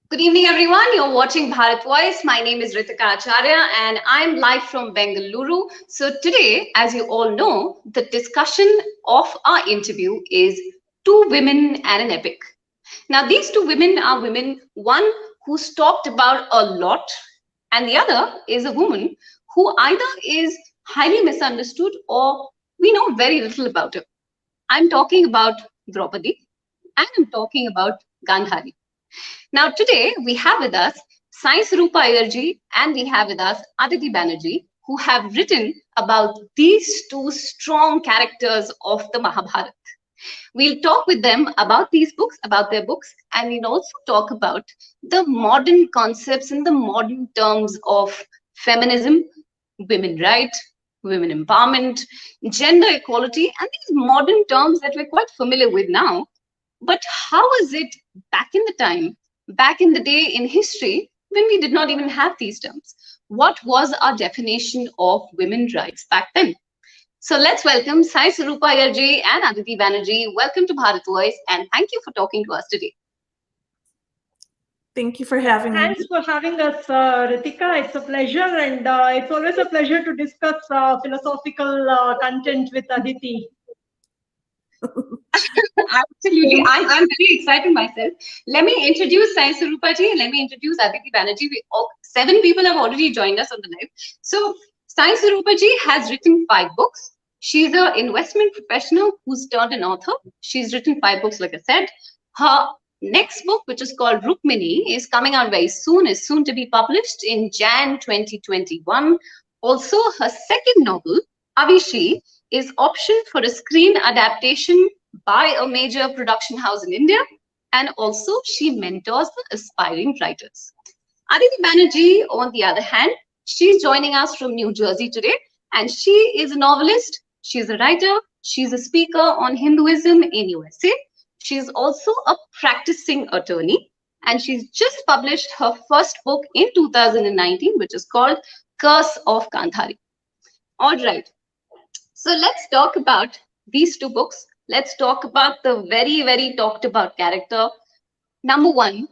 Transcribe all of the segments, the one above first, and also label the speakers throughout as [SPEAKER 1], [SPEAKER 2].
[SPEAKER 1] Good evening, everyone. You're watching Bharat Voice. My name is Ritika Acharya, and I'm live from Bengaluru. So, today, as you all know, the discussion of our interview is Two Women and an Epic. Now, these two women are women, one who's talked about a lot, and the other is a woman who either is highly misunderstood or we know very little about her. I'm talking about Draupadi, and I'm talking about Gandhari. Now, today we have with us Saiswaroopa Iyerji and we have with us Aditi Banerjee, who have written about these two strong characters of the Mahabharata. We'll talk with them about these books, about their books, and we'll also talk about the modern concepts and the modern terms of feminism, women rights, women empowerment, gender equality, and these modern terms that we're quite familiar with now. But how was it back in the time, back in the day in history, when we did not even have these terms? What was our definition of women's rights back then? So let's welcome Sai Sarupa Yarji and Aditi Banerjee. Welcome to Bharat Voice and thank you for talking to us today.
[SPEAKER 2] Thank you for having me.
[SPEAKER 3] Thanks for having us, Ritika. It's a pleasure, and it's always a pleasure to discuss philosophical content with Aditi.
[SPEAKER 1] Absolutely. I'm very excited myself. Let me introduce Sai Sarupaji and let me introduce Aditi Banerjee. Seven people have already joined us on the live. So Sai Sarupaji has written 5 books. She's an investment professional who's turned an author. She's written 5 books, like I said. Her next book, which is called Rukmini, is coming out very soon, is soon to be published in Jan 2021. Also, her second novel, Avishi, is optioned for a screen adaptation by a major production house in India. And also, she mentors the aspiring writers. Aditi Banerjee, on the other hand, she's joining us from New Jersey today, and she is a novelist, she's a writer, she's a speaker on Hinduism in USA. She's also a practicing attorney, and she's just published her first book in 2019, which is called Curse of Gandhari. All right, so let's talk about these 2 books. Let's talk about the very, very talked about character. Number one,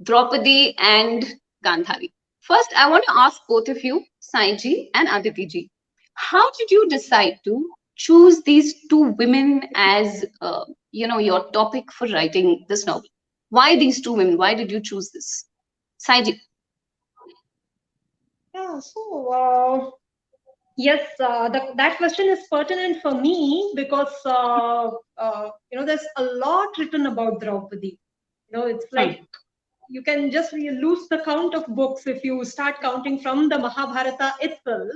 [SPEAKER 1] Draupadi and Gandhari. First, I want to ask both of you, Saiji and Aditi, how did you decide to choose these two women as your topic for writing this novel? Why these two women? Why did you choose this, Saiji?
[SPEAKER 3] Yeah, yes, that question is pertinent for me because there's a lot written about Draupadi. It's like you can just lose the count of books if you start counting from the Mahabharata itself.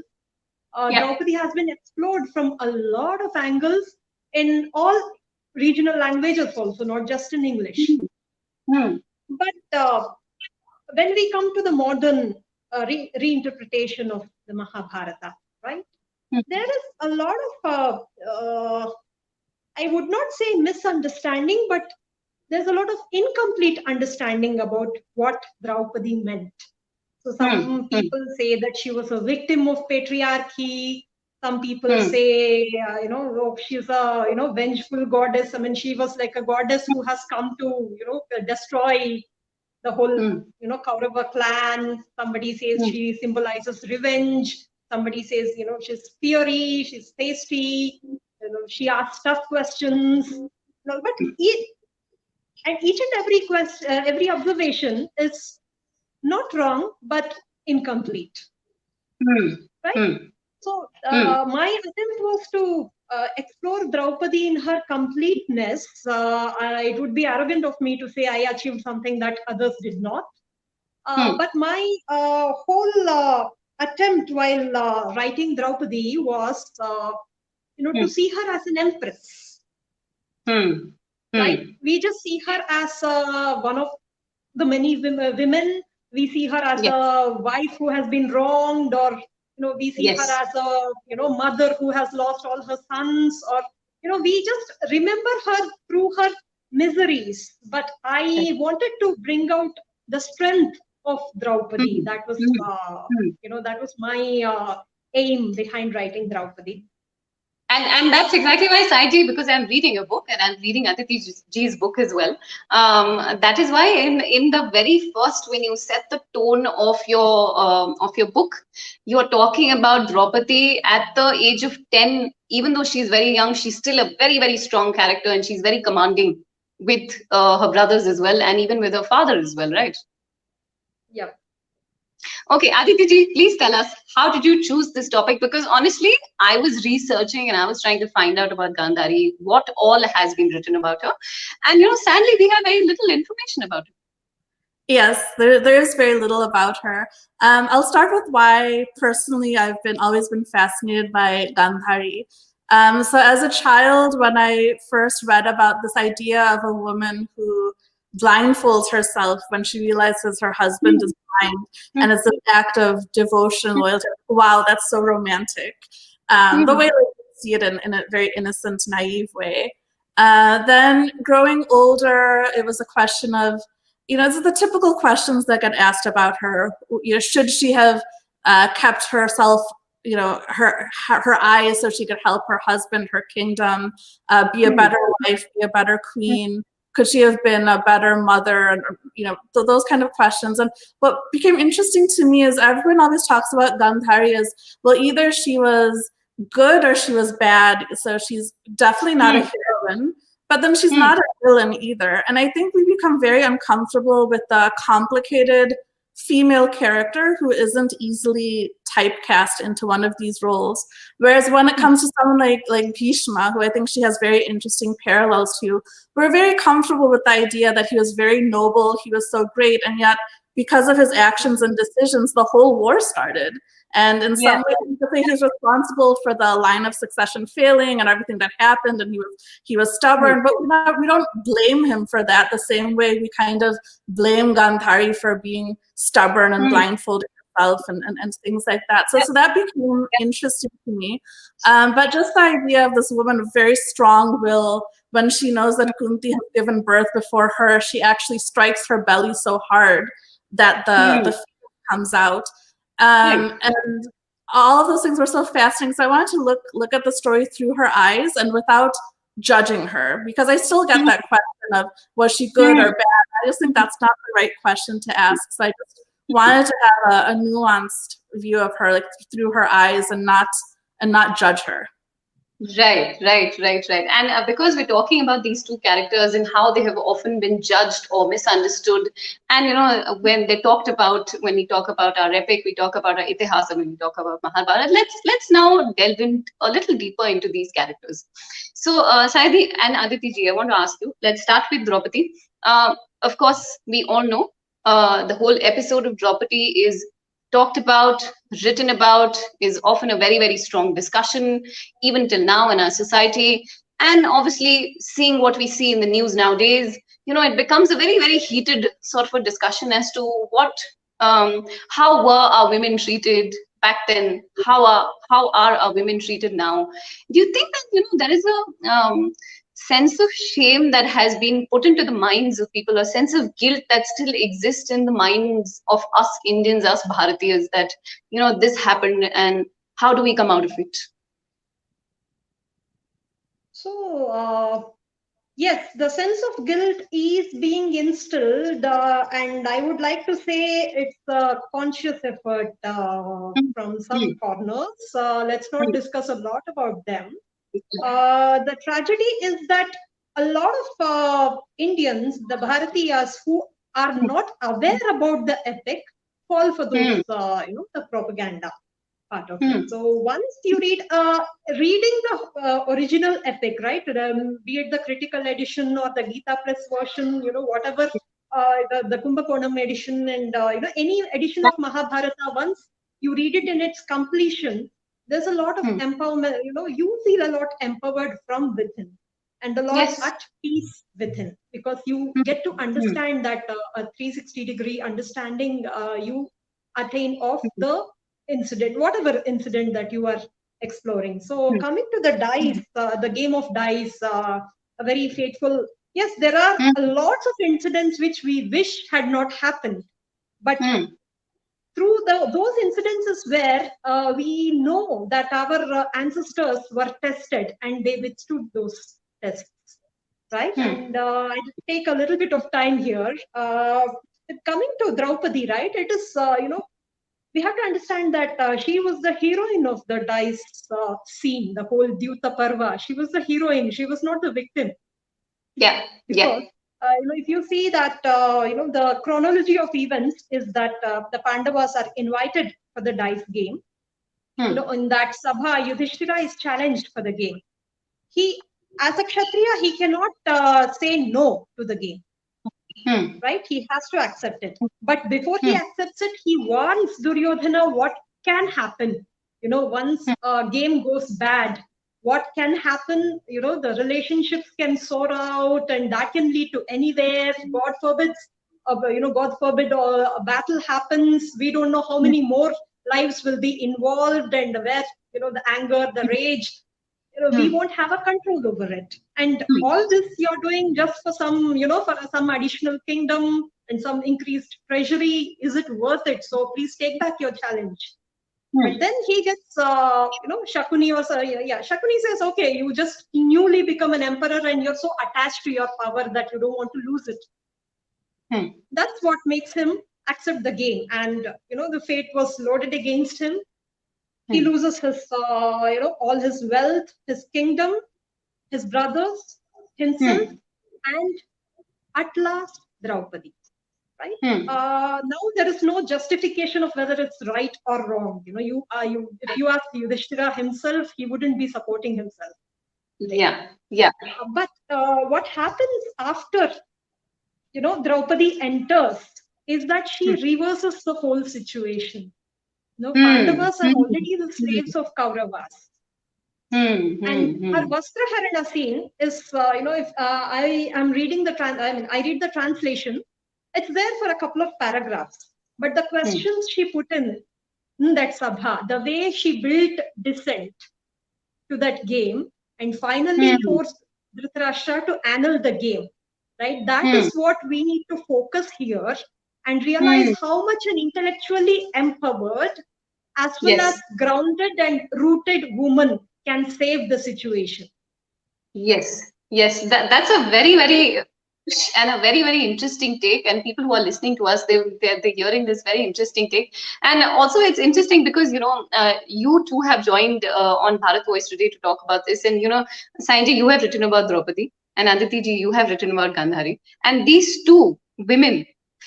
[SPEAKER 3] Draupadi has been explored from a lot of angles in all regional languages also, not just in English. But when we come to the modern reinterpretation of the Mahabharata, right? There is a lot of, I would not say misunderstanding, but there's a lot of incomplete understanding about what Draupadi meant. So some people say that she was a victim of patriarchy. Some people say, she's a, vengeful goddess. I mean, she was like a goddess who has come to, destroy the whole, Kaurava clan. Somebody says she symbolizes revenge. Somebody says, she's fiery, she's tasty. She asks tough questions. But each and every question, every observation is not wrong, but incomplete. Right? So my attempt was to explore Draupadi in her completeness. It would be arrogant of me to say I achieved something that others did not. But my whole attempt while writing Draupadi was, to see her as an empress. Right? We just see her as one of the many women. We see her as a wife who has been wronged, or we see her as a mother who has lost all her sons, or we just remember her through her miseries. But I wanted to bring out the strength of Draupadi. That was that was my aim behind writing Draupadi.
[SPEAKER 1] And that's exactly why Saiji, because I'm reading a book and I'm reading Aditi G's book as well. That is why in the very first, when you set the tone of your book, you are talking about Draupadi at the age of 10. Even though she's very young, she's still a very, very strong character, and she's very commanding with her brothers as well, and even with her father as well, right?
[SPEAKER 3] Yeah.
[SPEAKER 1] Okay, Aditi ji, please tell us, how did you choose this topic? Because honestly, I was researching and I was trying to find out about Gandhari, what all has been written about her. And sadly, we have very little information about her.
[SPEAKER 2] Yes, there's very little about her. I'll start with why personally I've always been fascinated by Gandhari. So as a child, when I first read about this idea of a woman who blindfolds herself when she realizes her husband is blind, and it's an act of devotion, loyalty. Wow, that's so romantic. The way I see it in a very innocent, naive way. Then growing older, it was a question of, this is the typical questions that get asked about her. Should she have kept herself, her eyes so she could help her husband, her kingdom, be a better wife, be a better queen? Could she have been a better mother? And those kind of questions. And what became interesting to me is everyone always talks about Gandhari as, well, either she was good or she was bad. So she's definitely not a heroine. But then she's not a villain either. And I think we become very uncomfortable with the complicated female character who isn't easily typecast into one of these roles. Whereas when it comes to someone like Bhishma, who I think she has very interesting parallels to, we're very comfortable with the idea that he was very noble, he was so great, and yet because of his actions and decisions, the whole war started. And in some ways, he's responsible for the line of succession failing and everything that happened, and he was stubborn. But we don't blame him for that the same way we kind of blame Gandhari for being stubborn and blindfolded herself and things like that. So that became interesting to me. But just the idea of this woman with very strong will, when she knows that Kunti has given birth before her, she actually strikes her belly so hard that the fetus comes out. And all of those things were so fascinating. So I wanted to look at the story through her eyes and without judging her, because I still get that question of, was she good or bad? I just think that's not the right question to ask. So I just wanted to have a nuanced view of her, like through her eyes, and not judge her.
[SPEAKER 1] Right. And because we're talking about these two characters and how they have often been judged or misunderstood, and when we talk about our epic, we talk about our itihasa, when we talk about Mahabharata, let's now delve in a little deeper into these characters. So Saidi and Aditi ji, I want to ask you, let's start with Draupadi. Of course, we all know the whole episode of Draupadi is talked about, written about, is often a very, very strong discussion, even till now in our society. And obviously, seeing what we see in the news nowadays, it becomes a very, very heated sort of a discussion as to how were our women treated back then? How are our women treated now? Do you think that there is a sense of shame that has been put into the minds of people, a sense of guilt that still exists in the minds of us Indians, us Bharatiyas, that this happened, and how do we come out of it?
[SPEAKER 3] So yes, the sense of guilt is being instilled, and I would like to say it's a conscious effort from some corners. Let's not discuss a lot about them. The tragedy is that a lot of Indians, the Bharatiyas, who are not aware about the epic, fall for those, the propaganda part of it. So once you reading the original epic, right, be it the critical edition or the Gita Press version, whatever, the Kumbakonam edition, and any edition of Mahabharata, once you read it in its completion, there's a lot of empowerment. You feel a lot empowered from within, and a lot at peace within, because you get to understand that a 360-degree understanding you attain of the incident, whatever incident that you are exploring. So coming to the dice, the game of dice, a very fateful. Yes, there are lots of incidents which we wish had not happened, but through those incidences where we know that our ancestors were tested and they withstood those tests, right? And I'll take a little bit of time here. Coming to Draupadi, right? It is, we have to understand that she was the heroine of the dice scene, the whole Dyuta Parva. She was the heroine. She was not the victim.
[SPEAKER 1] Yeah.
[SPEAKER 3] Because, if you see that, the chronology of events is that the Pandavas are invited for the dice game. In that Sabha, Yudhishthira is challenged for the game. He, as a Kshatriya, he cannot say no to the game. Right? He has to accept it. But before he accepts it, he warns Duryodhana what can happen. Once a game goes bad, what can happen? The relationships can soar out, and that can lead to anywhere. God forbid, God forbid, a battle happens. We don't know how many more lives will be involved, and where the anger, the rage. We won't have a control over it. And all this you're doing just for some, for some additional kingdom and some increased treasury. Is it worth it? So please take back your challenge. But then he gets, Shakuni Shakuni says, okay, you just newly become an emperor and you're so attached to your power that you don't want to lose it. That's what makes him accept the game. And, the fate was loaded against him. He loses his, all his wealth, his kingdom, his brothers, himself, and at last Draupadi. Right? Now there is no justification of whether it's right or wrong. If you ask Yudhishthira himself, he wouldn't be supporting himself.
[SPEAKER 1] Yeah.
[SPEAKER 3] But what happens after, Draupadi enters is that she reverses the whole situation. Pandavas are already the slaves of Kauravas. And her Vastraharana scene is, if I am reading I read the translation. It's there for a couple of paragraphs, but the questions she put in that Sabha, the way she built dissent to that game and finally forced Dhritarashtra to annul the game, right? That is what we need to focus here and realize how much an intellectually empowered as well as grounded and rooted woman can save the situation.
[SPEAKER 1] Yes. That's a very, very and a very, very interesting take. And people who are listening to us, they're hearing this very interesting take. And also, it's interesting because you two have joined on Bharat Voice today to talk about this. And Sanjay, you have written about Draupadi, and Aditi ji, you have written about Gandhari. And these two women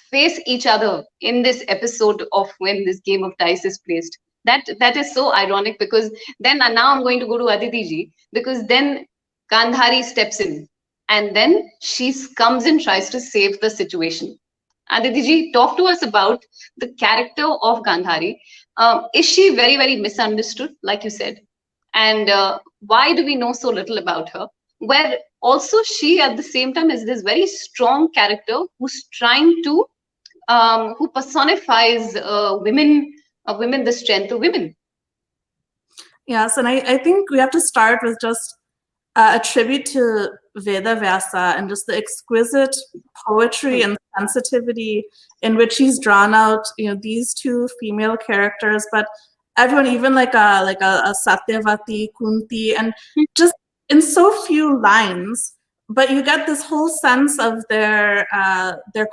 [SPEAKER 1] face each other in this episode of when this game of dice is placed. That is so ironic, because then now I'm going to go to Aditi ji, because then Gandhari steps in and then she comes and tries to save the situation. Aditi ji, talk to us about the character of Gandhari. Is she very, very misunderstood, like you said? And why do we know so little about her? Where also she at the same time is this very strong character who's trying to, who personifies women, the strength of women.
[SPEAKER 2] Yes, and I think we have to start with just a tribute to Veda Vyasa and just the exquisite poetry and sensitivity in which he's drawn out, these two female characters, but everyone, even like a Satyavati, Kunti, and just in so few lines, but you get this whole sense of their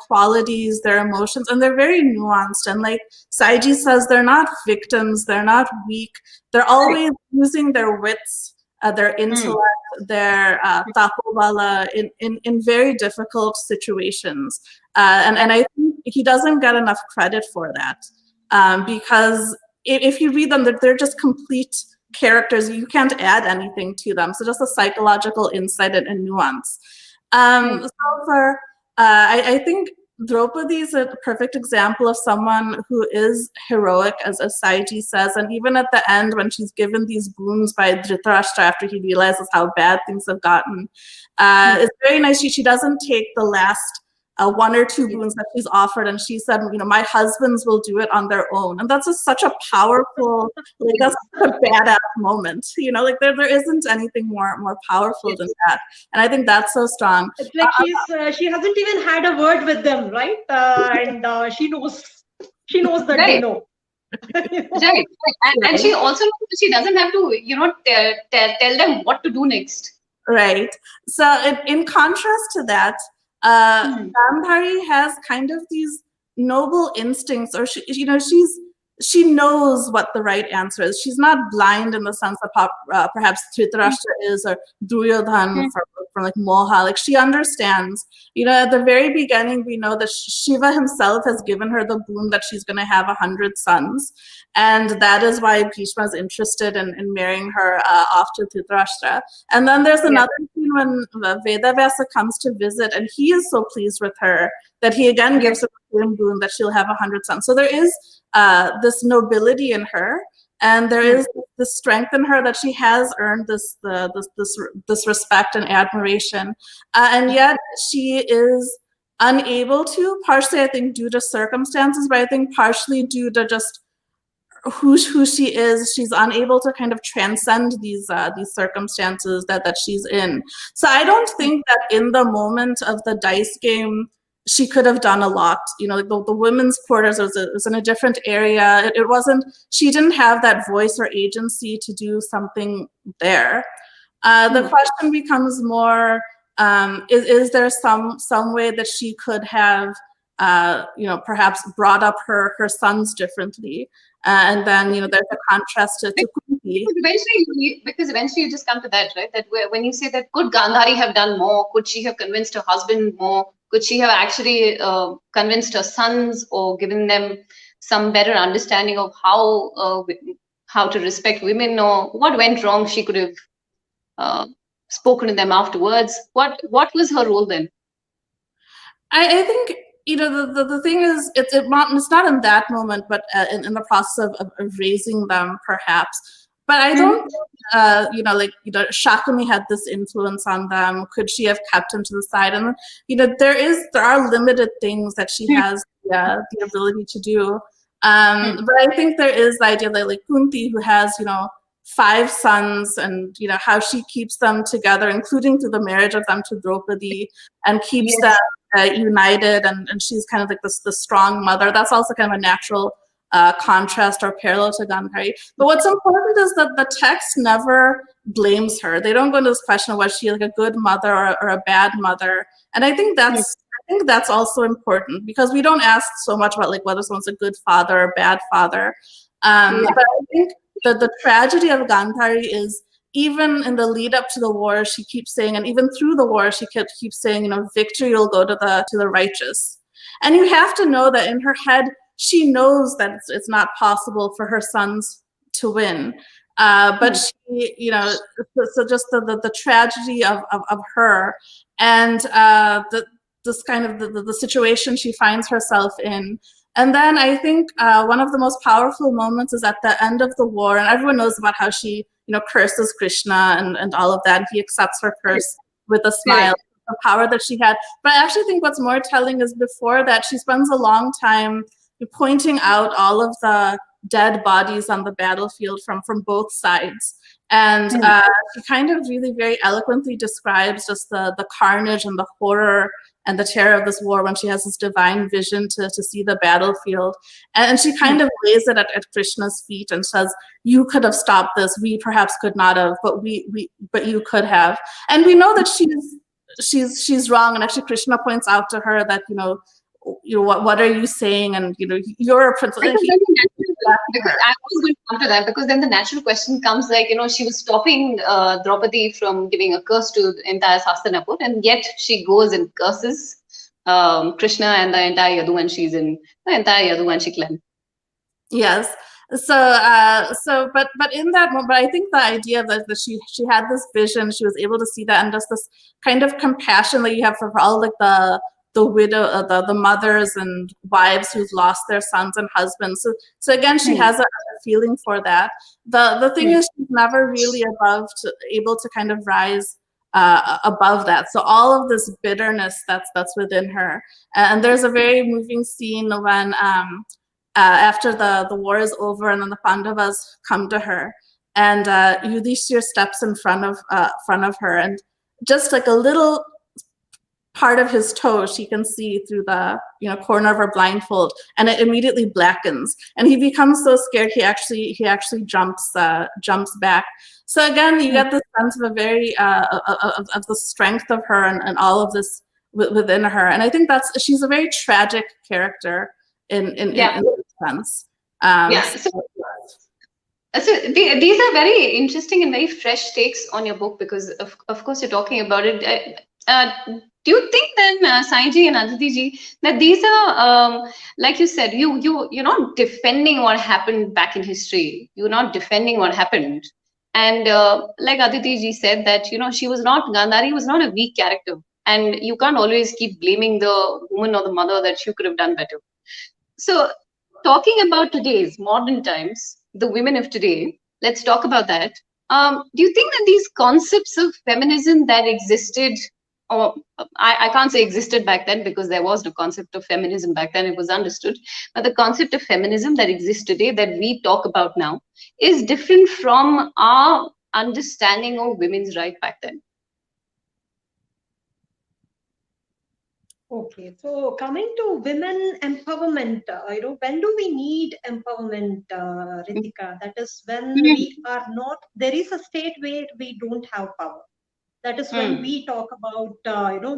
[SPEAKER 2] qualities, their emotions, and they're very nuanced. And like Saiji says, they're not victims, they're not weak, they're always using their wits, their intellect, their tapovala in very difficult situations. And I think he doesn't get enough credit for that, because if you read them, they're just complete characters. You can't add anything to them. So just a psychological insight and nuance. So for, I think Draupadi is a perfect example of someone who is heroic, as Saiji says, and even at the end when she's given these boons by Dhritarashtra after he realizes how bad things have gotten, it's very nice. She doesn't take the last one or two boons that she's offered, and she said, my husbands will do it on their own. And that's such a powerful, that's such a badass moment. There isn't anything more powerful than that. And I think that's so strong.
[SPEAKER 3] It's like she hasn't even had a word with them, right? And she knows. She knows that they
[SPEAKER 1] Right.
[SPEAKER 3] know.
[SPEAKER 1] Right. And she also knows that she doesn't have to, tell them what to do next.
[SPEAKER 2] Right. So in contrast to that, Gandhari has kind of these noble instincts, or she knows what the right answer is. She's not blind in the sense that perhaps Dhritarashtra is, or Duryodhan from like Moha. Like, she understands. At the very beginning, we know that Shiva himself has given her the boon that she's going to have 100 sons, and that is why Bhishma is interested in marrying her off to Dhritarashtra. And then there's another scene when Vedavyasa comes to visit, and he is so pleased with her that he again gives her the same boon that she'll have 100 sons. So there is this nobility in her, and there is this strength in her that she has earned this respect and admiration, and yet she is unable to, partially I think due to circumstances, but I think partially due to just who she is. She's unable to kind of transcend these circumstances that she's in. So I don't think that in the moment of the dice game she could have done a lot. The women's quarters was in a different area. It wasn't, she didn't have that voice or agency to do something there. The question becomes more, is there some way that she could have perhaps brought up her sons differently? And then, there's a contrast to Kunti.
[SPEAKER 1] Because eventually you just come to that, right? That when you say that, could Gandhari have done more? Could she have convinced her husband more? Could she have actually convinced her sons, or given them some better understanding of how to respect women, or what went wrong? She could have spoken to them afterwards. What was her role then?
[SPEAKER 2] I think, the thing is, it's not in that moment, but in the process of raising them, perhaps. But I don't, Shakuni had this influence on them. Could she have kept him to the side? And there are limited things that she has the ability to do. But I think there is the idea that, like, Kunti, who has 5 sons, and how she keeps them together, including through the marriage of them to Draupadi, and keeps them united, and she's kind of like the strong mother. That's also kind of a natural contrast or parallel to Gandhari. But what's important is that the text never blames her. They don't go into this question of was she like a good mother or a bad mother. And I think that's also important, because we don't ask so much about like whether someone's a good father or bad father. But I think the tragedy of Gandhari is, even in the lead up to the war, she keeps saying, and even through the war, she keeps saying, victory will go to the righteous. And you have to know that in her head, she knows that it's not possible for her sons to win. But she, so just the tragedy of her, and this kind of the situation she finds herself in. And then I think one of the most powerful moments is at the end of the war, and everyone knows about how she, curses Krishna and all of that. He accepts her curse with a smile, the power that she had. But I actually think what's more telling is before that, she spends a long time pointing out all of the dead bodies on the battlefield from both sides. And she kind of really very eloquently describes just the carnage and the horror and the terror of this war when she has this divine vision to see the battlefield. And she kind of lays it at Krishna's feet and says, you could have stopped this. We perhaps could not have, but you could have. And we know that she's wrong. And actually Krishna points out to her that, what are you saying? And you're a princess.
[SPEAKER 1] Because I was going to come to that, because then the natural question comes, like, she was stopping Draupadi from giving a curse to the entire Hastinapur, and yet she goes and curses Krishna and the entire Yaduvanshi clan.
[SPEAKER 2] Yes. But in that moment, I think the idea that she had this vision, she was able to see that, and just this kind of compassion that you have for all like the widow, the mothers and wives who've lost their sons and husbands. So again, she has a feeling for that. The thing is, she's never really able to kind of rise above that. So all of this bitterness that's within her. And there's a very moving scene when after the war is over, and then the Pandavas come to her, and Yudhishthir steps in front of her, and just like a little part of his toe she can see through the corner of her blindfold, and it immediately blackens, and he becomes so scared he actually jumps back. So again, you get the sense of a very of the strength of her and all of this within her, and I think she's a very tragic character in this sense.
[SPEAKER 1] So these are very interesting and very fresh takes on your book, because of course you're talking about it. Do you think then, Saiji and Aditi ji, that these are, like you said, you're not defending what happened back in history. You're not defending what happened. And like Aditi ji said, that, Gandhari was not a weak character. And you can't always keep blaming the woman or the mother that she could have done better. So talking about today's modern times, the women of today, let's talk about that. Do you think that these concepts of feminism that existed, or I can't say existed back then, because there was no concept of feminism back then, it was understood, but the concept of feminism that exists today, that we talk about now, is different from our understanding of women's right back then?
[SPEAKER 3] Okay, so coming to women empowerment, when do we need empowerment, Ritika? That is when we are not, there is a state where we don't have power. That is when we talk about,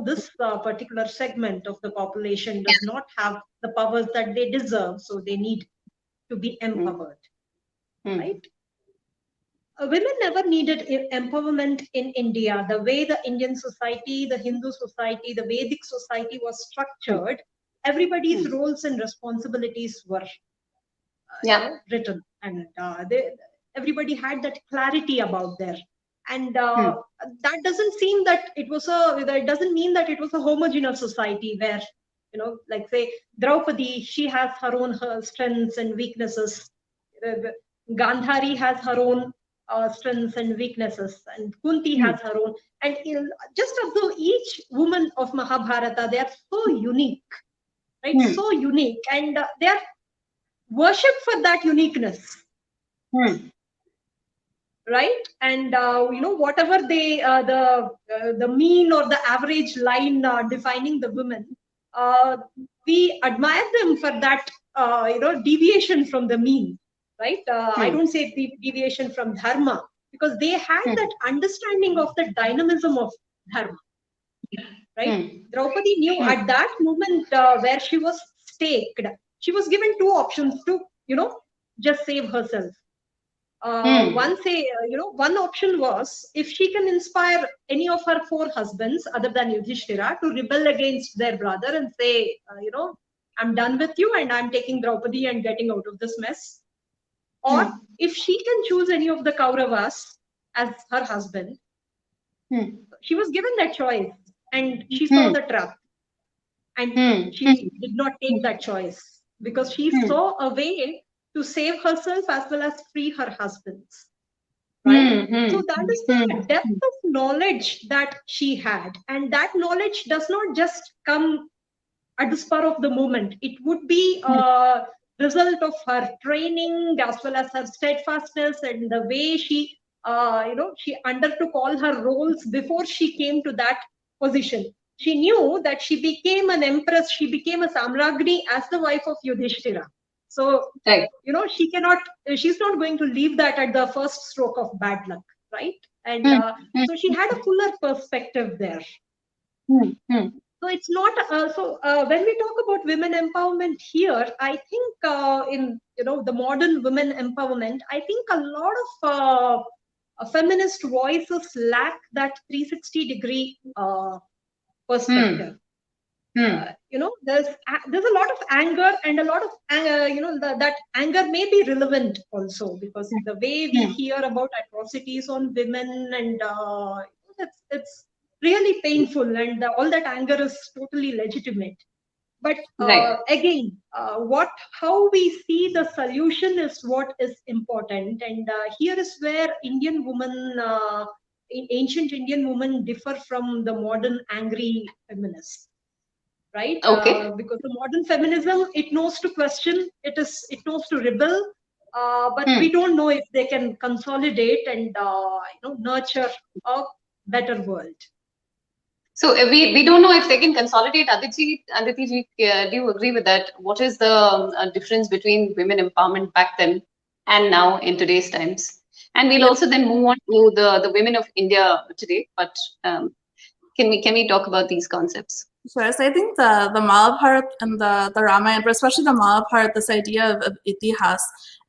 [SPEAKER 3] this particular segment of the population does not have the powers that they deserve, so they need to be empowered, right? Women never needed empowerment in India. The way the Indian society, the Hindu society, the Vedic society was structured, everybody's roles and responsibilities were written, and everybody had that clarity about there. And that doesn't seem that it was it doesn't mean that it was a homogeneous society where, like say Draupadi, she has her own strengths and weaknesses. Gandhari has her own strengths and weaknesses, and Kunti has her own. And just observe each woman of Mahabharata, they are so unique, right? So unique, and they are worshipped for that uniqueness. Right? And whatever they the mean or the average line defining the women, we admire them for that deviation from the mean, right? I don't say deviation from dharma, because they had that understanding of the dynamism of dharma, right? Draupadi knew at that moment where she was staked, she was given two options to just save herself. One option was, if she can inspire any of her four husbands other than Yudhishthira to rebel against their brother and say, I'm done with you and I'm taking Draupadi and getting out of this mess. Or if she can choose any of the Kauravas as her husband, she was given that choice, and she saw the trap, and she did not take that choice, because she saw a way to save herself as well as free her husbands, right? So that is the depth of knowledge that she had, and that knowledge does not just come at the spur of the moment. It would be a result of her training as well as her steadfastness and the way she she undertook all her roles before she came to that position. She knew that she became an empress, she became a Samragni as the wife of Yudhishthira. So, she's not going to leave that at the first stroke of bad luck, right? And so she had a fuller perspective there. So it's not, when we talk about women empowerment here, I think in, the modern women empowerment, I think a lot of feminist voices lack that 360-degree perspective. There's a lot of anger, and a lot of that anger may be relevant also, because the way we hear about atrocities on women, and it's really painful, and all that anger is totally legitimate. But again, how we see the solution is what is important, and here is where Indian women, ancient Indian women, differ from the modern angry feminists. Right? Because the modern feminism, it knows to question, it knows to rebel, but we don't know if they can consolidate and nurture a better world.
[SPEAKER 1] So we don't know if they can consolidate. Aditi ji, do you agree with that? What is the difference between women empowerment back then and now in today's times? And we'll also then move on to the women of India today. But can we talk about these concepts?
[SPEAKER 2] Sure. So I think the Mahabharata and the Ramayana, but especially the Mahabharata, this idea of itihas,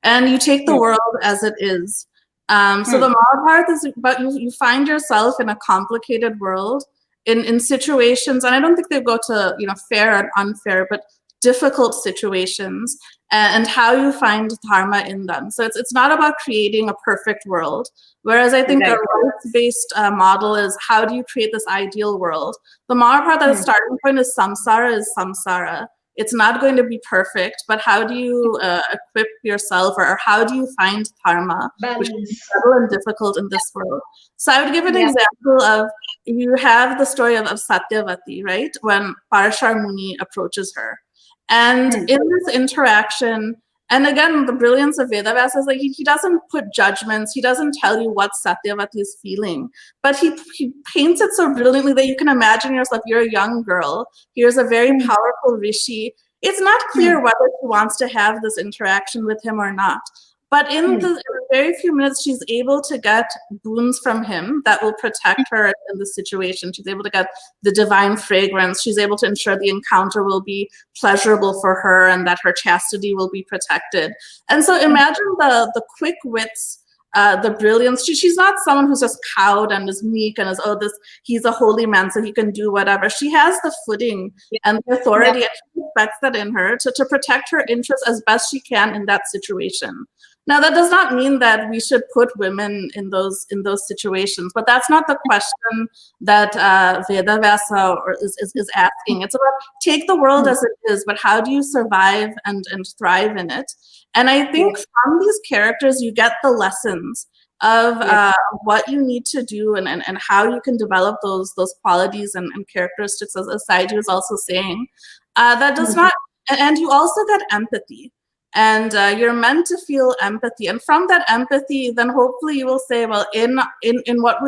[SPEAKER 2] and you take the world as it is. So the Mahabharata is, but you find yourself in a complicated world in situations, and I don't think they go to fair and unfair, but difficult situations, and how you find dharma in them. So it's not about creating a perfect world. Whereas I think a rights-based model is, how do you create this ideal world? The Mahabharata starting point is samsara. It's not going to be perfect, but how do you equip yourself, or how do you find dharma, which is subtle and difficult in this world? So I would give an example of, you have the story of Satyavati, right? When Parashar Muni approaches her. And in this interaction, and again, the brilliance of Vedavyasa is like, he doesn't put judgments, he doesn't tell you what Satyavati is feeling, but he paints it so brilliantly that you can imagine yourself, you're a young girl, here's a very powerful rishi. It's not clear whether she wants to have this interaction with him or not. But in the very few minutes, she's able to get boons from him that will protect her in the situation. She's able to get the divine fragrance. She's able to ensure the encounter will be pleasurable for her and that her chastity will be protected. And so imagine the quick wits, the brilliance. She's not someone who's just cowed and is meek and is, he's a holy man, so he can do whatever. She has the footing and the authority, and she expects that in her to protect her interests as best she can in that situation. Now, that does not mean that we should put women in those situations, but that's not the question that Vedavyasa is asking. It's about, take the world as it is, but how do you survive and thrive in it? And I think from these characters, you get the lessons of what you need to do and how you can develop those qualities and characteristics, as Saiji was also saying. That does not, and you also get empathy. And you're meant to feel empathy, and from that empathy, then hopefully you will say, well, in what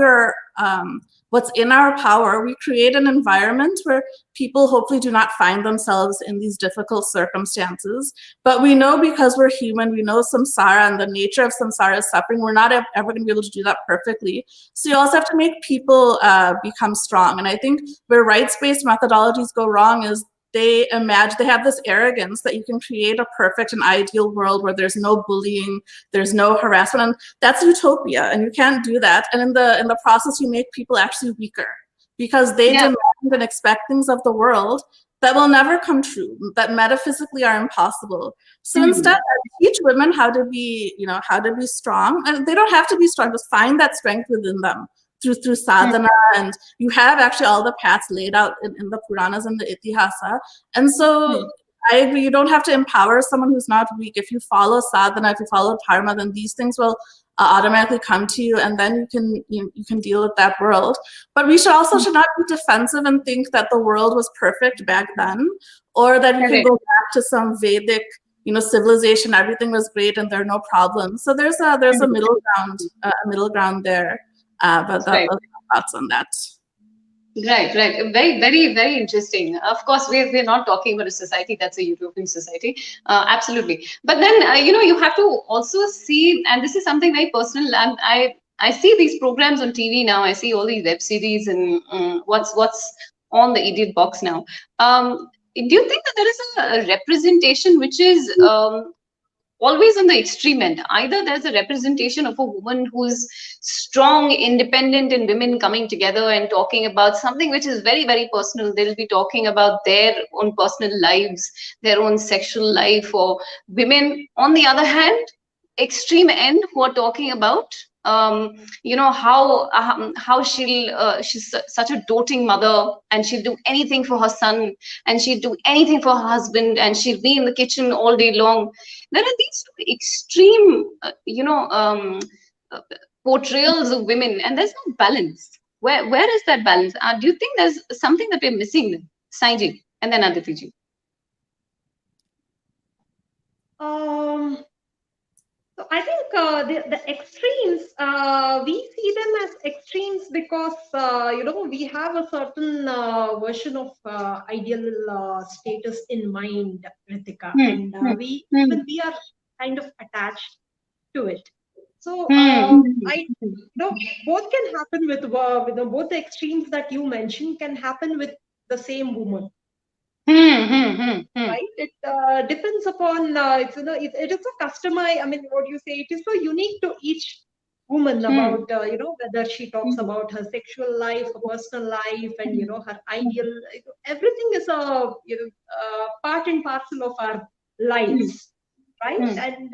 [SPEAKER 2] what's in our power, we create an environment where people hopefully do not find themselves in these difficult circumstances. But we know, because we're human, we know samsara and the nature of samsara is suffering. We're not ever going to be able to do that perfectly. So you also have to make people become strong. And I think where rights-based methodologies go wrong is they have this arrogance that you can create a perfect and ideal world where there's no bullying, there's no harassment, and that's utopia, and you can't do that. And in the process, you make people actually weaker, because they demand and expect things of the world that will never come true, that metaphysically are impossible. So instead, I teach women how to be strong, and they don't have to be strong, just find that strength within them through sadhana, and you have actually all the paths laid out in the Puranas and the Itihasa. And so I agree, you don't have to empower someone who's not weak. If you follow sadhana, if you follow dharma, then these things will automatically come to you, and then you can deal with that world. But we should not be defensive and think that the world was perfect back then, or that you can go back to some Vedic civilization, everything was great and there are no problems. So there's a middle ground there. But that was my thoughts on that.
[SPEAKER 1] Right. Very, very, very interesting. Of course, we're not talking about a society that's a European society. Absolutely. But then, you have to also see, and this is something very personal, and I see these programs on TV now. I see all these web series and what's on the Idiot Box now. Do you think that there is a representation which is always on the extreme end? Either there's a representation of a woman who's strong, independent, and women coming together and talking about something which is very, very personal. They'll be talking about their own personal lives, their own sexual life, or women, on the other hand, extreme end, who are talking about how she's such a doting mother, and she'll do anything for her son, and she'll do anything for her husband, and she'll be in the kitchen all day long. There are these two extreme portrayals of women, and there's no balance. Where is that balance? Do you think there's something that we're missing, Saiji, and then Aditi?
[SPEAKER 3] So I think the extremes, we see them as extremes because, we have a certain version of ideal status in mind, Ritika, and we are kind of attached to it. So both can happen with both the extremes that you mentioned can happen with the same woman. Right? It depends upon it is a customer. I mean, what you say, it is so unique to each woman about whether she talks about her sexual life, her personal life, and her ideal. Everything is a part and parcel of our lives. Right, and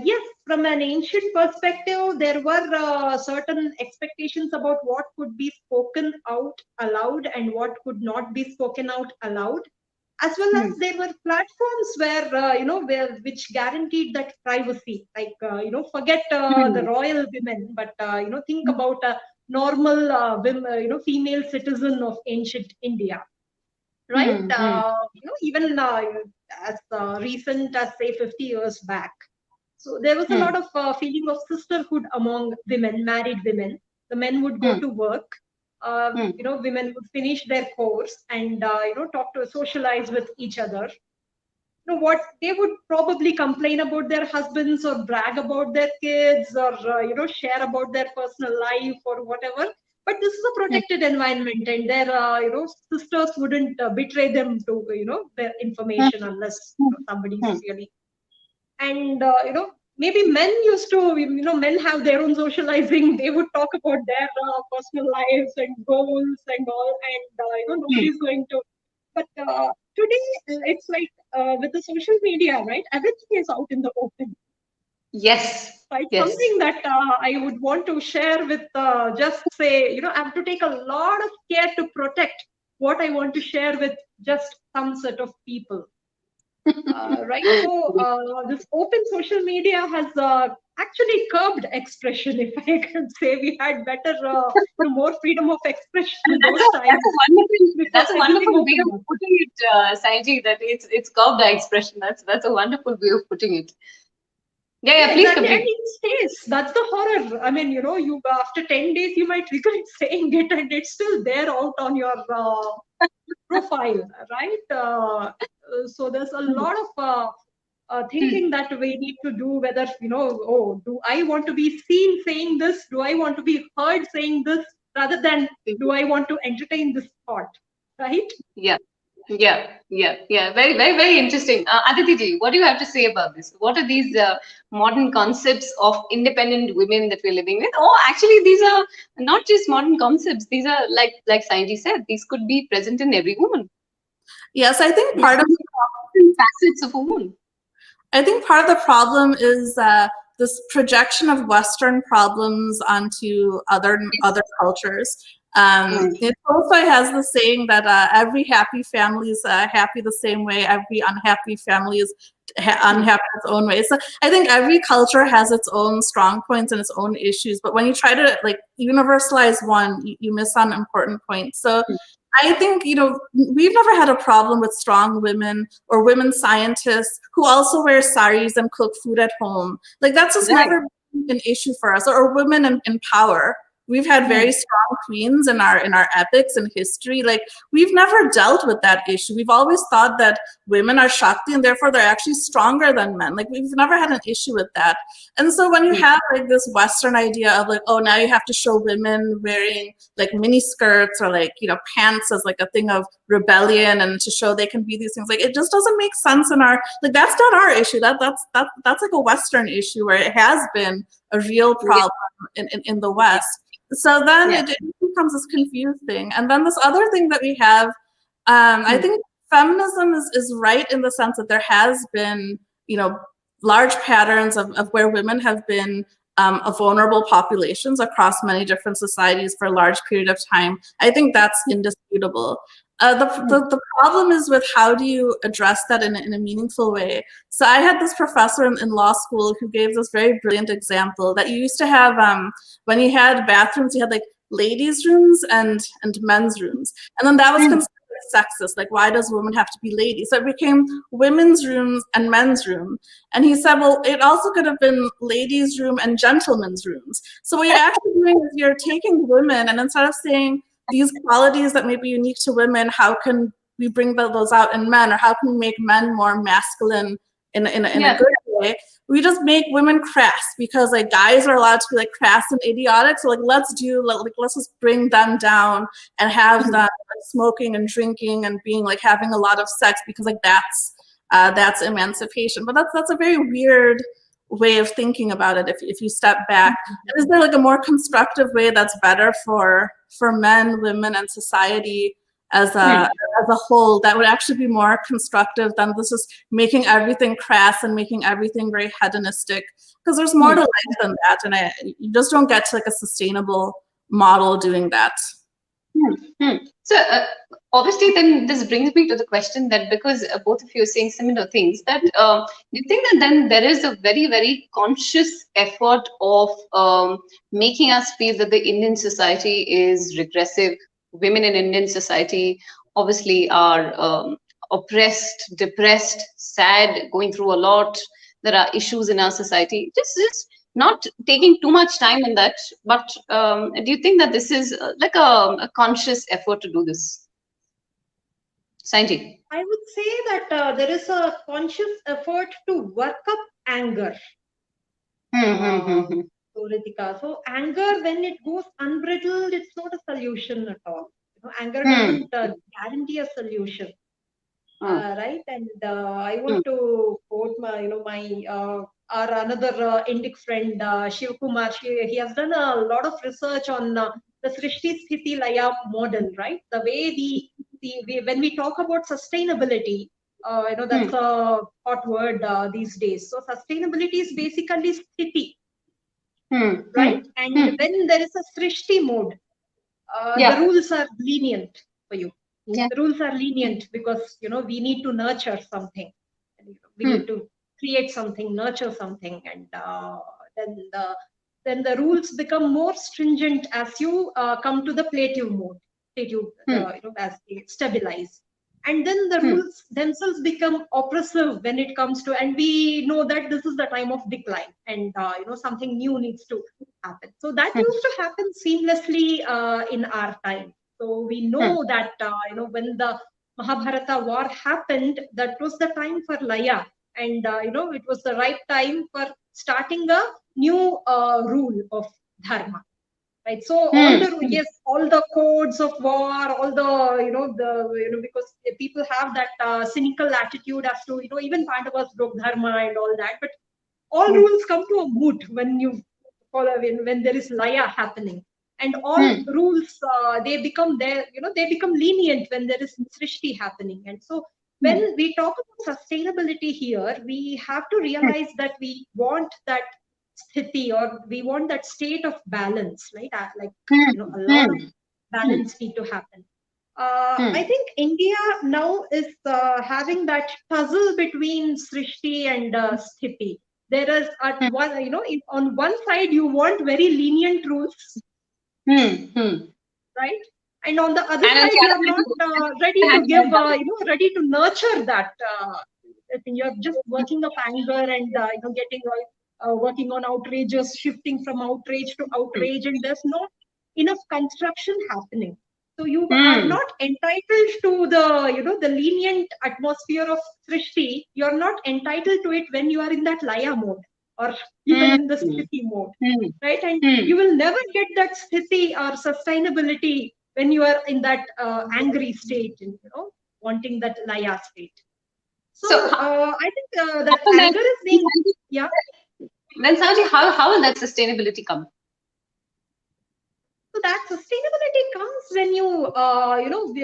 [SPEAKER 3] yes, from an ancient perspective, there were certain expectations about what could be spoken out aloud and what could not be spoken out aloud, as well as there were platforms where which guaranteed that privacy, like forget the royal women, but think about a normal female citizen of ancient India, right? Even as recent as say 50 years back. So there was a lot of feeling of sisterhood among women, married women. The men would go to work. Women would finish their course and talk to socialize with each other. What they would probably complain about their husbands or brag about their kids or share about their personal life or whatever. But this is a protected environment, and their sisters wouldn't betray them to their information unless somebody is really. And maybe men used to men have their own socializing. They would talk about their personal lives and goals and all, and nobody's going to. But today it's like with the social media, right? Everything is out in the open.
[SPEAKER 1] Yes.
[SPEAKER 3] Right?
[SPEAKER 1] Yes.
[SPEAKER 3] Something that I would want to share with just say, I have to take a lot of care to protect what I want to share with just some set of people. Right? So this open social media has actually curbed expression, if I could say. We had better, more freedom of expression in those times.
[SPEAKER 1] That's a wonderful way of putting it, Saiji, that it's curbed the expression. That's a wonderful way of putting it. Yeah, please
[SPEAKER 3] exactly.
[SPEAKER 1] complete.
[SPEAKER 3] And it stays. That's the horror. I mean, you after 10 days, you might regret saying it, and it's still there out on your profile, right? So there's a lot of thinking that we need to do, whether, do I want to be seen saying this? Do I want to be heard saying this? Rather than, do I want to entertain this thought, right?
[SPEAKER 1] Yeah. Very, very, very interesting. Aditi ji, what do you have to say about this? What are these modern concepts of independent women that we're living with? Oh, actually, these are not just modern concepts. These are like Saiji said, these could be present in every woman.
[SPEAKER 2] Yes, I think part of
[SPEAKER 1] facets of a woman.
[SPEAKER 2] I think part of the problem is this projection of Western problems onto other cultures. Tolstoy has the saying that every happy family is happy the same way, every unhappy family is unhappy its own way. So I think every culture has its own strong points and its own issues, but when you try to like universalize one, you miss on important points. So I think, we've never had a problem with strong women or women scientists who also wear saris and cook food at home. Like that's just never been an issue for us, or women in power. We've had very strong queens in our epics and history. Like we've never dealt with that issue. We've always thought that women are Shakti and therefore they're actually stronger than men. Like we've never had an issue with that. And so when you have like this Western idea of like, oh, now you have to show women wearing like mini skirts or like, pants as like a thing of rebellion and to show they can be these things, like it just doesn't make sense in our, like that's not our issue. That's like a Western issue where it has been a real problem in the West. So then it becomes this confused thing. And then this other thing that we have, I think feminism is right in the sense that there has been, large patterns of where women have been vulnerable populations across many different societies for a large period of time. I think that's indisputable. The problem is with how do you address that in a meaningful way. So I had this professor in law school who gave this very brilliant example that you used to have when you had bathrooms, you had like ladies' rooms and men's rooms. And then that was considered sexist. Like, why does women have to be ladies? So it became women's rooms and men's room. And he said, well, it also could have been ladies' room and gentlemen's rooms. So what you're actually doing is you're taking women, and instead of saying these qualities that may be unique to women, how can we bring those out in men, or how can we make men more masculine in a good way? We just make women crass, because like guys are allowed to be like crass and idiotic. So like let's just bring them down and have them like, smoking and drinking and being like having a lot of sex, because like that's emancipation. But that's a very weird way of thinking about it if you step back. And is there like a more constructive way that's better for men, women, and society as a whole, that would actually be more constructive than this is making everything crass and making everything very hedonistic? Because there's more to life than that, and you just don't get to like a sustainable model doing that.
[SPEAKER 1] So obviously then this brings me to the question that, because both of you are saying similar things, that do you think that then there is a very, very conscious effort of making us feel that the Indian society is regressive? Women in Indian society obviously are oppressed, depressed, sad, going through a lot. There are issues in our society. Just not taking too much time on that, but do you think that this is like a conscious effort to do this? Sanji.
[SPEAKER 3] I would say that there is a conscious effort to work up anger. So, Ritika, so anger, when it goes unbridled, it's not a solution at all. Anger doesn't guarantee a solution, right? And I want to quote our another Indic friend, Shiv Kumar. He has done a lot of research on the Srishti Sthiti Laya model, right? The way when we talk about sustainability, that's a hot word these days. So sustainability is basically sthiti. Right? And when there is a Srishti mode, the rules are lenient for you. The rules are lenient because, we need to nurture something. We need to create something, nurture something. And then the rules become more stringent as you come to the plateau mode, as they stabilize. And then the rules themselves become oppressive when it comes to, and we know that this is the time of decline, and something new needs to happen. So that used to happen seamlessly in our time. So we know that when the Mahabharata war happened, that was the time for Laya, and it was the right time for starting a new rule of dharma. Right. So all the codes of war, all the because people have that cynical attitude as to even Pandavas broke dharma and all that, but all rules come to a moot when you follow when there is laya happening, and all rules they become lenient when there is srishti happening. And so when we talk about sustainability here, we have to realize that we want that sthiti, or we want that state of balance, right? A lot of balance need to happen. I think India now is having that puzzle between srishti and sthiti. There is at one, on one side you want very lenient rules, right? And on the other side, you are not ready to give, ready to nurture that. I think you're just working up anger and getting working on outrages, shifting from outrage to outrage, and there's not enough construction happening. So you are not entitled to the lenient atmosphere of Srishti. You're not entitled to it when you are in that Laya mode, or even in the Sthiti mode, right? And you will never get that Sthiti or sustainability when you are in that angry state, and wanting that Laya state. So I think that anger is being,
[SPEAKER 1] Then Sanji, how will that sustainability come?
[SPEAKER 3] So that sustainability comes when you,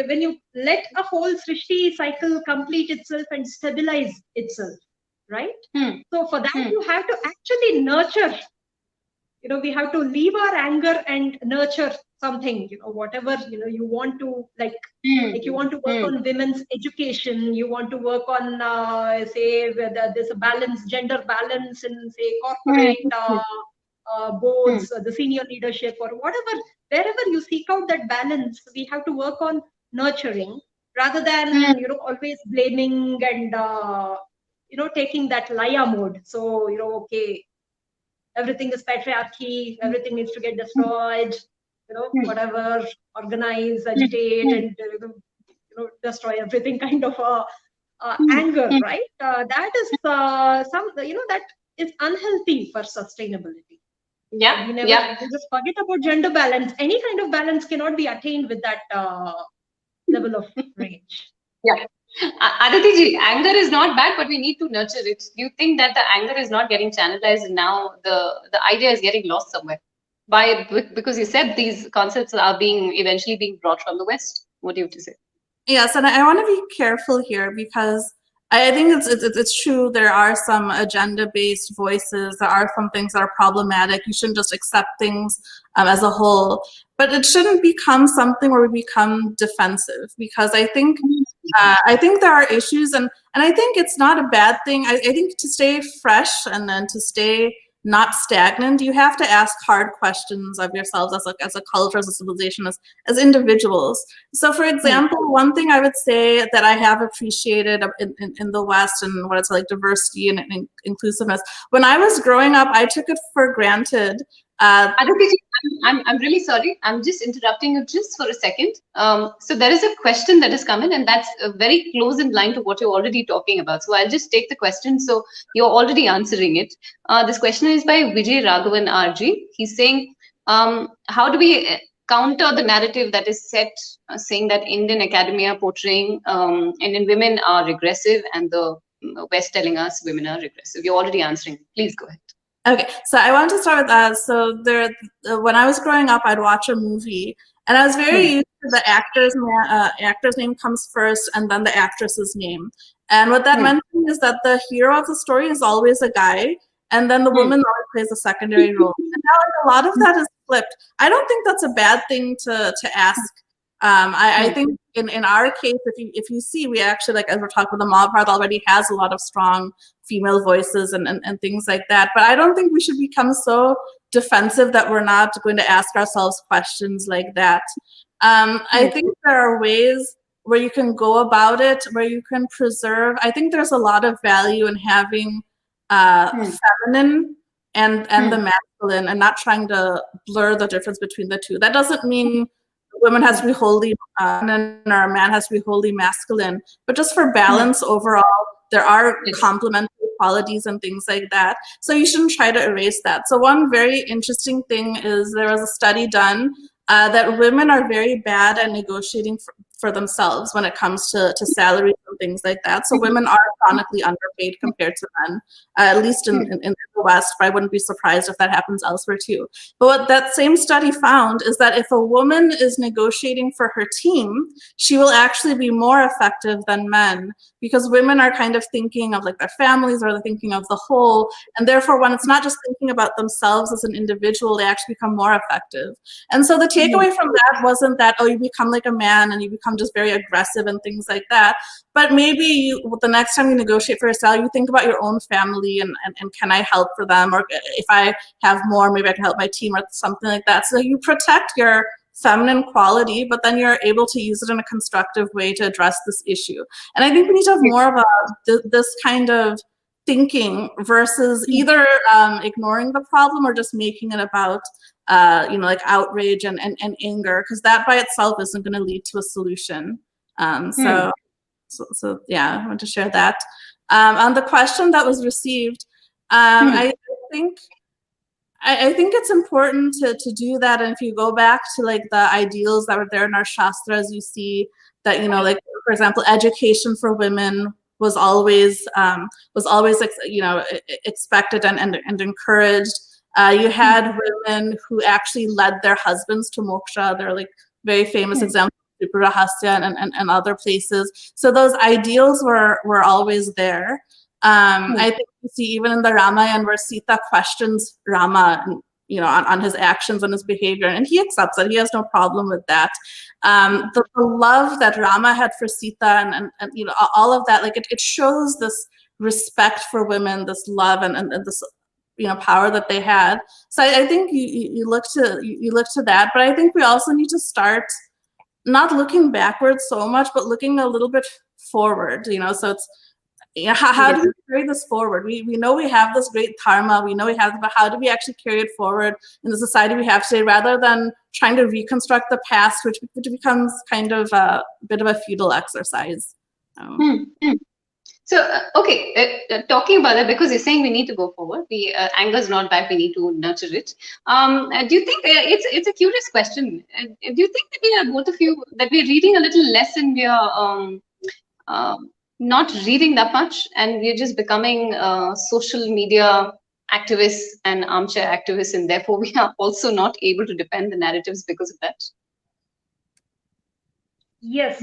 [SPEAKER 3] when you let a whole Srishti cycle complete itself and stabilize itself, right? So for that, you have to actually nurture. We have to leave our anger and nurture something. Whatever you want to like you want to work on women's education. You want to work on say whether there's a balance, gender balance in say corporate. Boards, the senior leadership, or whatever, wherever you seek out that balance, we have to work on nurturing. rather than always blaming and taking that liar mode. So okay, everything is patriarchy, everything needs to get destroyed, whatever, organize, agitate, and destroy everything kind of anger, right? That is that is unhealthy for sustainability.
[SPEAKER 1] Yeah,
[SPEAKER 3] We never
[SPEAKER 1] yeah.
[SPEAKER 3] we just forget about gender balance. Any kind of balance cannot be attained with that level of rage.
[SPEAKER 1] Yeah. Aditi ji, anger is not bad, but we need to nurture it. Do you think that the anger is not getting channelized now? The idea is getting lost somewhere because you said these concepts are eventually being brought from the West. What do you have to say?
[SPEAKER 2] Yes, and I want to be careful here because I think it's true. There are some agenda-based voices. There are some things that are problematic. You shouldn't just accept things as a whole, but it shouldn't become something where we become defensive. Because I think there are issues, and I think it's not a bad thing. I think to stay fresh and then to stay not stagnant, you have to ask hard questions of yourselves as a culture, as a civilization, as individuals. So for example, one thing I would say that I have appreciated in the West and what it's like diversity and inclusiveness, when I was growing up, I took it for granted.
[SPEAKER 1] Aditi, I'm really sorry. I'm just interrupting you just for a second. So there is a question that has come in, and that's very close in line to what you're already talking about. So I'll just take the question. So you're already answering it. This question is by Vijay Raghavan RG. He's saying, how do we counter the narrative that is set saying that Indian academia portraying Indian women are regressive and the West telling us women are regressive? You're already answering. Please go ahead.
[SPEAKER 2] Okay, so I wanted to start with that. So when I was growing up, I'd watch a movie, and I was very used to the actor's name comes first, and then the actress's name. And what that meant is that the hero of the story is always a guy, and then the woman always plays a secondary role. And now a lot of that is flipped. I don't think that's a bad thing to ask. I think in our case, if you see, we actually, like as we're talking about, the Mahabharata already has a lot of strong female voices and things like that. But I don't think we should become so defensive that we're not going to ask ourselves questions like that. I think there are ways where you can go about it, where you can preserve. I think there's a lot of value in having feminine and the masculine, and not trying to blur the difference between the two. That doesn't mean women has to be wholly feminine or a man has to be wholly masculine, but just for balance overall, there are complementary qualities and things like that. So you shouldn't try to erase that. So one very interesting thing is there was a study done that women are very bad at negotiating for themselves when it comes to salaries and things like that. So women are chronically underpaid compared to men, at least in the West, but I wouldn't be surprised if that happens elsewhere too. But what that same study found is that if a woman is negotiating for her team, she will actually be more effective than men, because women are kind of thinking of like their families, or they're thinking of the whole, and therefore when it's not just thinking about themselves as an individual, they actually become more effective. And so the takeaway from that wasn't that, oh, you become like a man and you become just very aggressive and things like that, but maybe the next time you negotiate for a salary, you think about your own family and can I help for them, or if I have more, maybe I can help my team or something like that. So you protect your feminine quality, but then you're able to use it in a constructive way to address this issue. And I think we need to have more of this kind of thinking versus either ignoring the problem or just making it about like outrage and anger, because that by itself isn't going to lead to a solution. So yeah, I want to share that. On the question that was received, I think it's important to do that. And if you go back to like the ideals that were there in our shastras, you see that, like, for example, education for women was always expected and encouraged. You had women who actually led their husbands to moksha. They're like very famous examples, Tripurahasya and other places. So those ideals were always there. I think you see even in the Ramayana where Sita questions Rama, on his actions and his behavior, and he accepts it. He has no problem with that. The love that Rama had for Sita and all of that, like it shows this respect for women, this love and this power that they had. So I think you look to that, but I think we also need to start not looking backwards so much, but looking a little bit forward, so it's, how do we carry this forward? We know we have this great dharma, we know we have, but how do we actually carry it forward in the society we have today, rather than trying to reconstruct the past, which becomes kind of a bit of a futile exercise.
[SPEAKER 1] So, okay, talking about that, because you're saying we need to go forward. The anger is not bad. We need to nurture it. Do you think it's a curious question? Do you think that we are, both of you, that we're reading a little less and we are not reading that much, and we're just becoming social media activists and armchair activists, and therefore we are also not able to defend the narratives because of that?
[SPEAKER 3] Yes,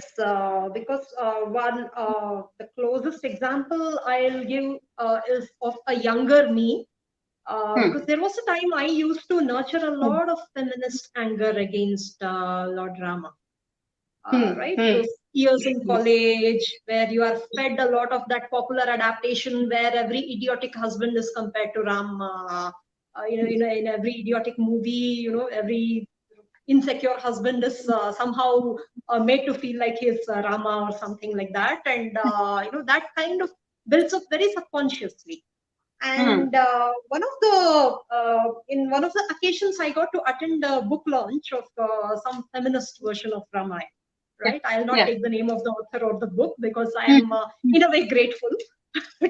[SPEAKER 3] because the closest example I'll give is of a younger me. Because there was a time I used to nurture a lot of feminist anger against Lord Rama. Right? Those years in college where you are fed a lot of that popular adaptation where every idiotic husband is compared to Rama. In every idiotic movie, every insecure husband is somehow made to feel like he's Rama or something like that, and that kind of builds up very subconsciously. And in one of the occasions, I got to attend a book launch of some feminist version of Ramayana. Right, I'll not take the name of the author or the book because I am in a way grateful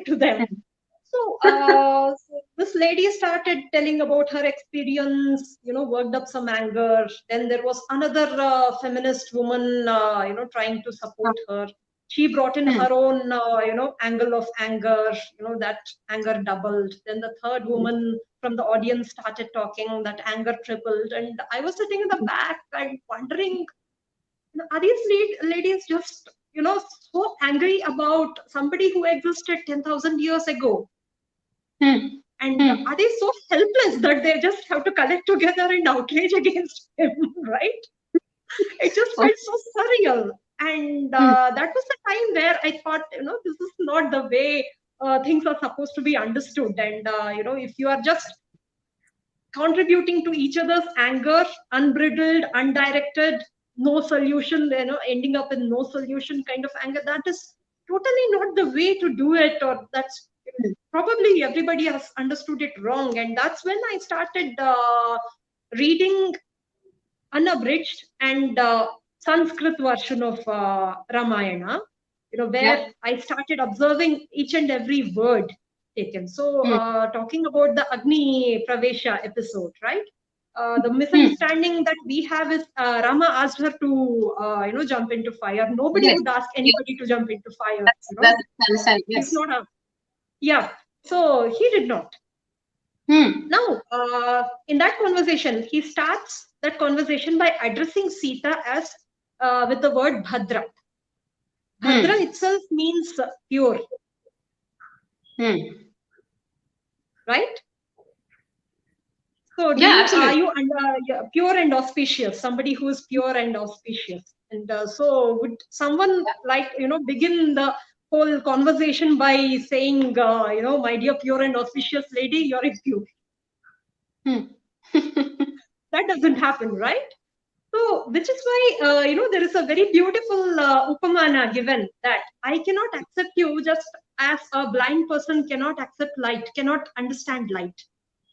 [SPEAKER 3] to them. So this lady started telling about her experience, worked up some anger. Then there was another feminist woman, trying to support her. She brought in her own, angle of anger, that anger doubled. Then the third woman from the audience started talking, that anger tripled. And I was sitting in the back and wondering, are these ladies just, so angry about somebody who existed 10,000 years ago? And are they so helpless that they just have to collect together and outrage against him, right? It just felt so surreal. And that was the time where I thought, this is not the way things are supposed to be understood. And, if you are just contributing to each other's anger, unbridled, undirected, no solution, ending up in no solution kind of anger, that is totally not the way to do it, or that's probably everybody has understood it wrong. And that's when I started reading unabridged and Sanskrit version of Ramayana, where I started observing each and every word taken. So talking about the Agni Pravesha episode, right? The misunderstanding that we have is Rama asked her to, jump into fire. Nobody would ask anybody to jump into fire. It's not a, so he did not. Now, in that conversation, he starts that conversation by addressing Sita as with the word Bhadra. Bhadra itself means pure. Right? So, are you pure and auspicious? Somebody who is pure and auspicious. And so, would someone begin the whole conversation by saying, my dear pure and auspicious lady, you're impure? That doesn't happen, right? So, which is why, there is a very beautiful upamana given that I cannot accept you just as a blind person cannot accept light, cannot understand light.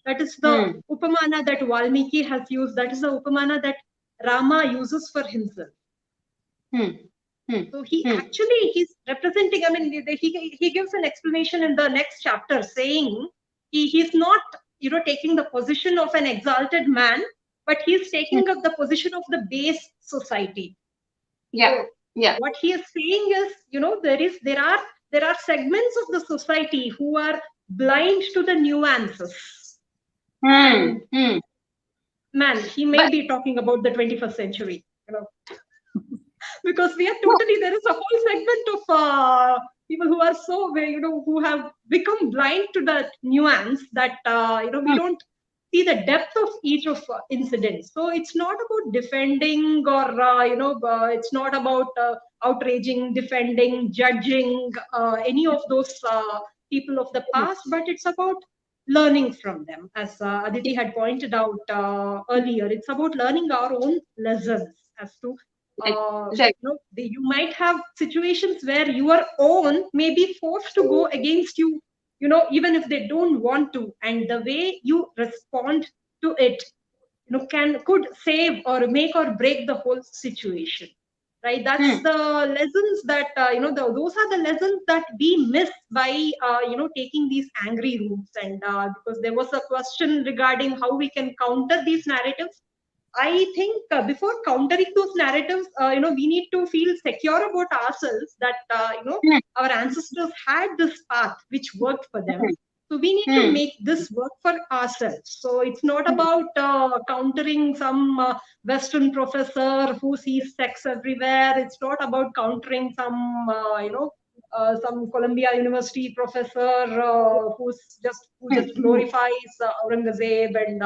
[SPEAKER 3] That is the upamana that Valmiki has used. That is the upamana that Rama uses for himself. So he's representing, he gives an explanation in the next chapter saying he's not, taking the position of an exalted man, but he's taking up the position of the base society. So what he is saying is, there are segments of the society who are blind to the nuances. Man, he may be talking about the 21st century, because we are totally, there is a whole segment of people who are so, who have become blind to the nuance that, we don't see the depth of each of incidents. So it's not about defending or, it's not about outraging, defending, judging any of those people of the past, but it's about learning from them. As Aditi had pointed out earlier, it's about learning our own lessons as to You might have situations where your own may be forced to go against you, even if they don't want to, and the way you respond to it, could save or make or break the whole situation. Right, that's the lessons that those are the lessons that we miss by taking these angry routes. And because there was a question regarding how we can counter these narratives, I think before countering those narratives, we need to feel secure about ourselves that our ancestors had this path which worked for them. So we need to make this work for ourselves. So it's not about countering some Western professor who sees sex everywhere. It's not about countering some some Columbia University professor who just glorifies Aurangzeb and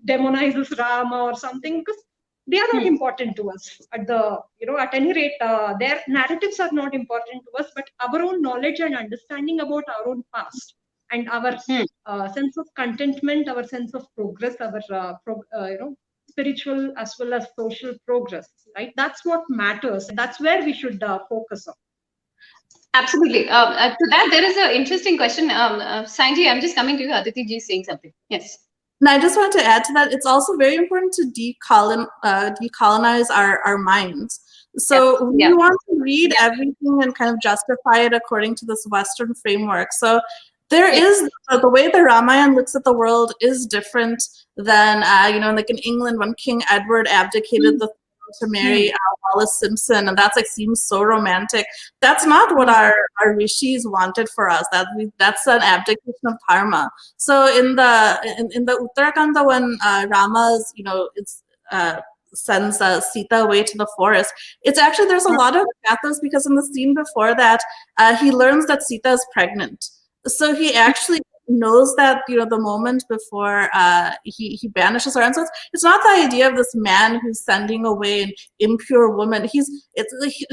[SPEAKER 3] demonizes Rama or something, because they are not important to us. At any rate, their narratives are not important to us, but our own knowledge and understanding about our own past and our sense of contentment, our sense of progress, our spiritual as well as social progress. Right, that's what matters. That's where we should focus on.
[SPEAKER 1] Absolutely. To that, there is an interesting question. Sanji, I'm just coming to you. Aditi ji is saying something. Yes.
[SPEAKER 2] And I just wanted to add to that, it's also very important to decolonize our minds. So we want to read everything and kind of justify it according to this Western framework. So there is, the way the Ramayana looks at the world is different than, like in England when King Edward abdicated the to marry Wallace Simpson, and that's like seems so romantic. That's not what our rishis wanted for us. That's an abdication of dharma. So in the Uttarakanda, when Rama's sends Sita away to the forest, it's actually, there's a lot of pathos, because in the scene before that, he learns that Sita is pregnant. So he actually knows that the moment before he banishes her, and so it's not the idea of this man who's sending away an impure woman. She's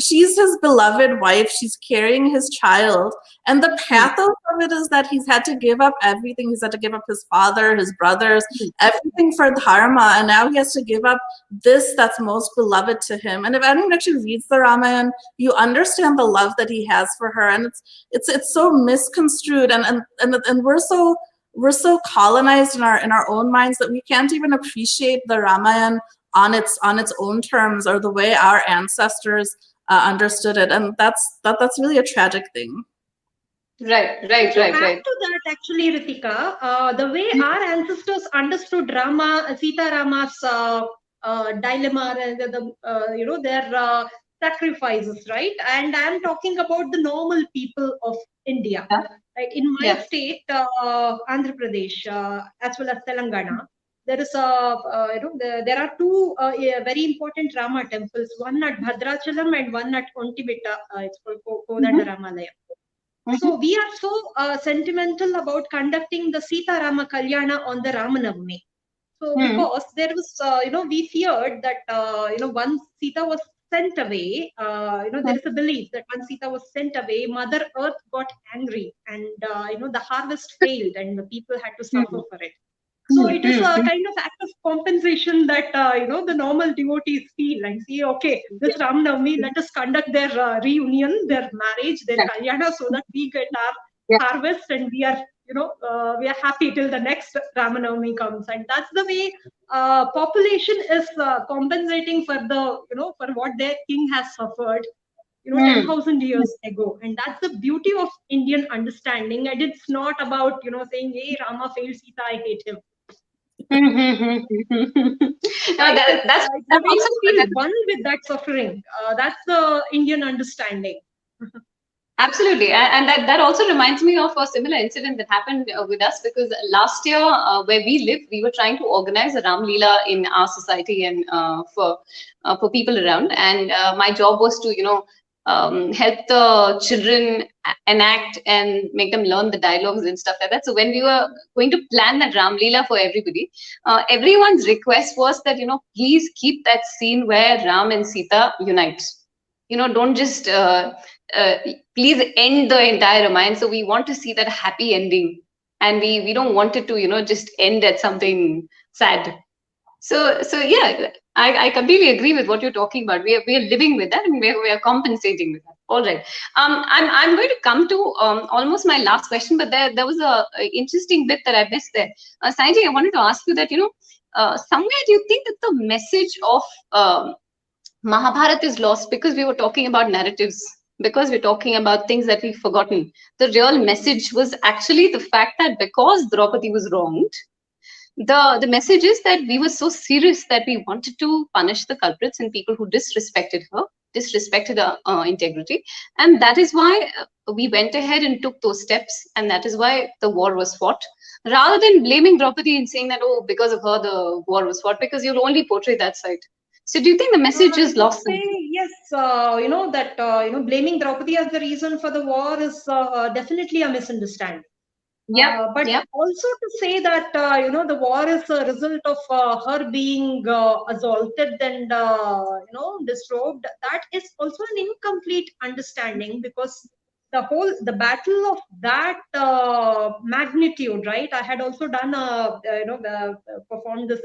[SPEAKER 2] his beloved wife. She's carrying his child, and the pathos of it is that he's had to give up everything. He's had to give up his father, his brothers, everything for dharma, and now he has to give up this that's most beloved to him. And if anyone actually reads the Ramayana, you understand the love that he has for her, and it's so misconstrued, and we're so colonized in our own minds that we can't even appreciate the Ramayana on its own terms, or the way our ancestors understood it, and that's really a tragic thing.
[SPEAKER 1] Right.
[SPEAKER 3] To add to that, actually, Ritika, the way our ancestors understood Sita Rama's dilemma, and their sacrifices, right? And I'm talking about the normal people of India. Right? In my state, Andhra Pradesh, as well as Telangana, there is there are two very important Rama temples, one at Bhadrachalam and one at Ontibetta. It's called Kodanda Ramalaya. So we are so sentimental about conducting the Sita Rama Kalyana on the Ramanavami. So because there was, we feared that, once Sita was sent away, there is a belief that once Sita was sent away, Mother Earth got angry, and, the harvest failed and the people had to suffer for it. So it is a kind of act of compensation that, the normal devotees feel and see, okay, this Ramanavami, let us conduct their reunion, their marriage, their kalyana, so that we get our harvest and we are, we are happy till the next Ramanavami comes. And that's the way population is compensating for for what their king has suffered, 10,000 years ago. And that's the beauty of Indian understanding. And it's not about, saying, hey, Rama failed Sita, I hate him.
[SPEAKER 1] No, that's
[SPEAKER 3] also feel one with that suffering. That's the Indian understanding.
[SPEAKER 1] Absolutely, and that also reminds me of a similar incident that happened with us, because last year where we live, we were trying to organize a Ram Leela in our society and for people around, and my job was to help the children enact and make them learn the dialogues and stuff like that. So when we were going to plan that Ram Leela for everybody, everyone's request was that please keep that scene where Ram and Sita unite. Don't just please end the entire Ramayana. So we want to see that happy ending, and we don't want it to just end at something sad. So yeah, I completely agree with what you're talking about. We are living with that, and we are compensating with that. All right. I'm going to come to almost my last question, but there was a interesting bit that I missed there. Sanjay, I wanted to ask you that, somewhere do you think that the message of Mahabharata is lost because we were talking about narratives, because we're talking about things that we've forgotten? The real message was actually the fact that because Draupadi was wronged, the message is that we were so serious that we wanted to punish the culprits and people who disrespected her, disrespected her integrity, and that is why we went ahead and took those steps, and that is why the war was fought, rather than blaming Draupadi and saying that, oh, because of her the war was fought, because you'll only portray that side. So do you think the message
[SPEAKER 3] I
[SPEAKER 1] is
[SPEAKER 3] would
[SPEAKER 1] lost?
[SPEAKER 3] say yes. Blaming Draupadi as the reason for the war is definitely a misunderstanding.
[SPEAKER 1] Yeah,
[SPEAKER 3] But
[SPEAKER 1] yeah.
[SPEAKER 3] also to say that the war is a result of her being assaulted and disrobed, that is also an incomplete understanding, because the battle of that magnitude, right? I had also done performed this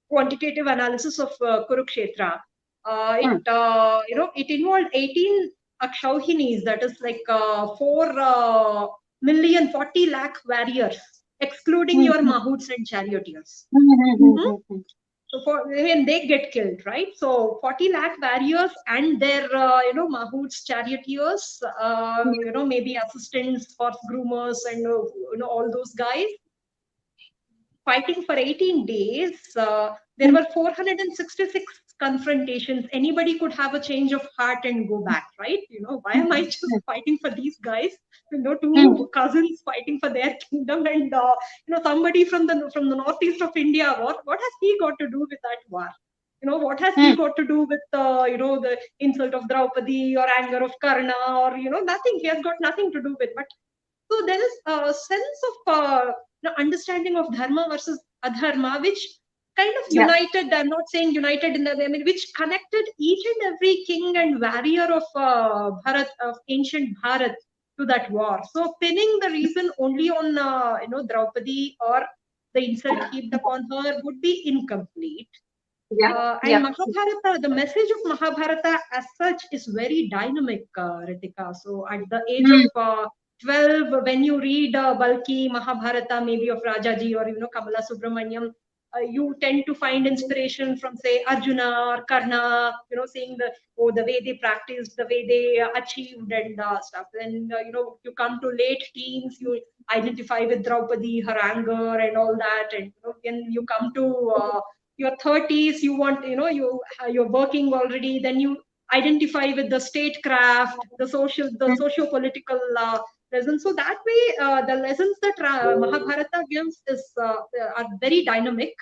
[SPEAKER 3] quantitative analysis of Kurukshetra. It involved 18 Akshauhinis, that is like 4 million 40 lakh warriors, excluding your mahouts and charioteers. Mm-hmm. So when they get killed, right? So 40 lakh warriors and their mahouts, charioteers, maybe assistants, horse groomers, and all those guys fighting for 18 days. There were 466 confrontations. Anybody could have a change of heart and go back, right? Why am I just fighting for these guys? Two cousins fighting for their kingdom, and somebody from the northeast of India. What has he got to do with that war? What has he got to do with the insult of Draupadi or anger of Karna, or nothing? He has got nothing to do with. But so there is a sense of understanding of dharma versus adharma, which kind of united. I'm not saying united in the way, which connected each and every king and warrior of Bharat, of ancient Bharat, to that war. So pinning the reason only on Draupadi or the insult heaped upon her would be incomplete. And Mahabharata, the message of Mahabharata as such is very dynamic, Ritika. So at the age of 12, when you read bulky Mahabharata, maybe of Rajaji or Kamala Subramaniam, you tend to find inspiration from, say, Arjuna or Karna, seeing the way they practiced, the way they achieved and stuff. And you come to late teens, you identify with Draupadi, her anger and all that. And when you come to your 30s, you want, you're working already, then you identify with the statecraft, the socio-political lessons. So that way, the lessons that Mahabharata gives are very dynamic.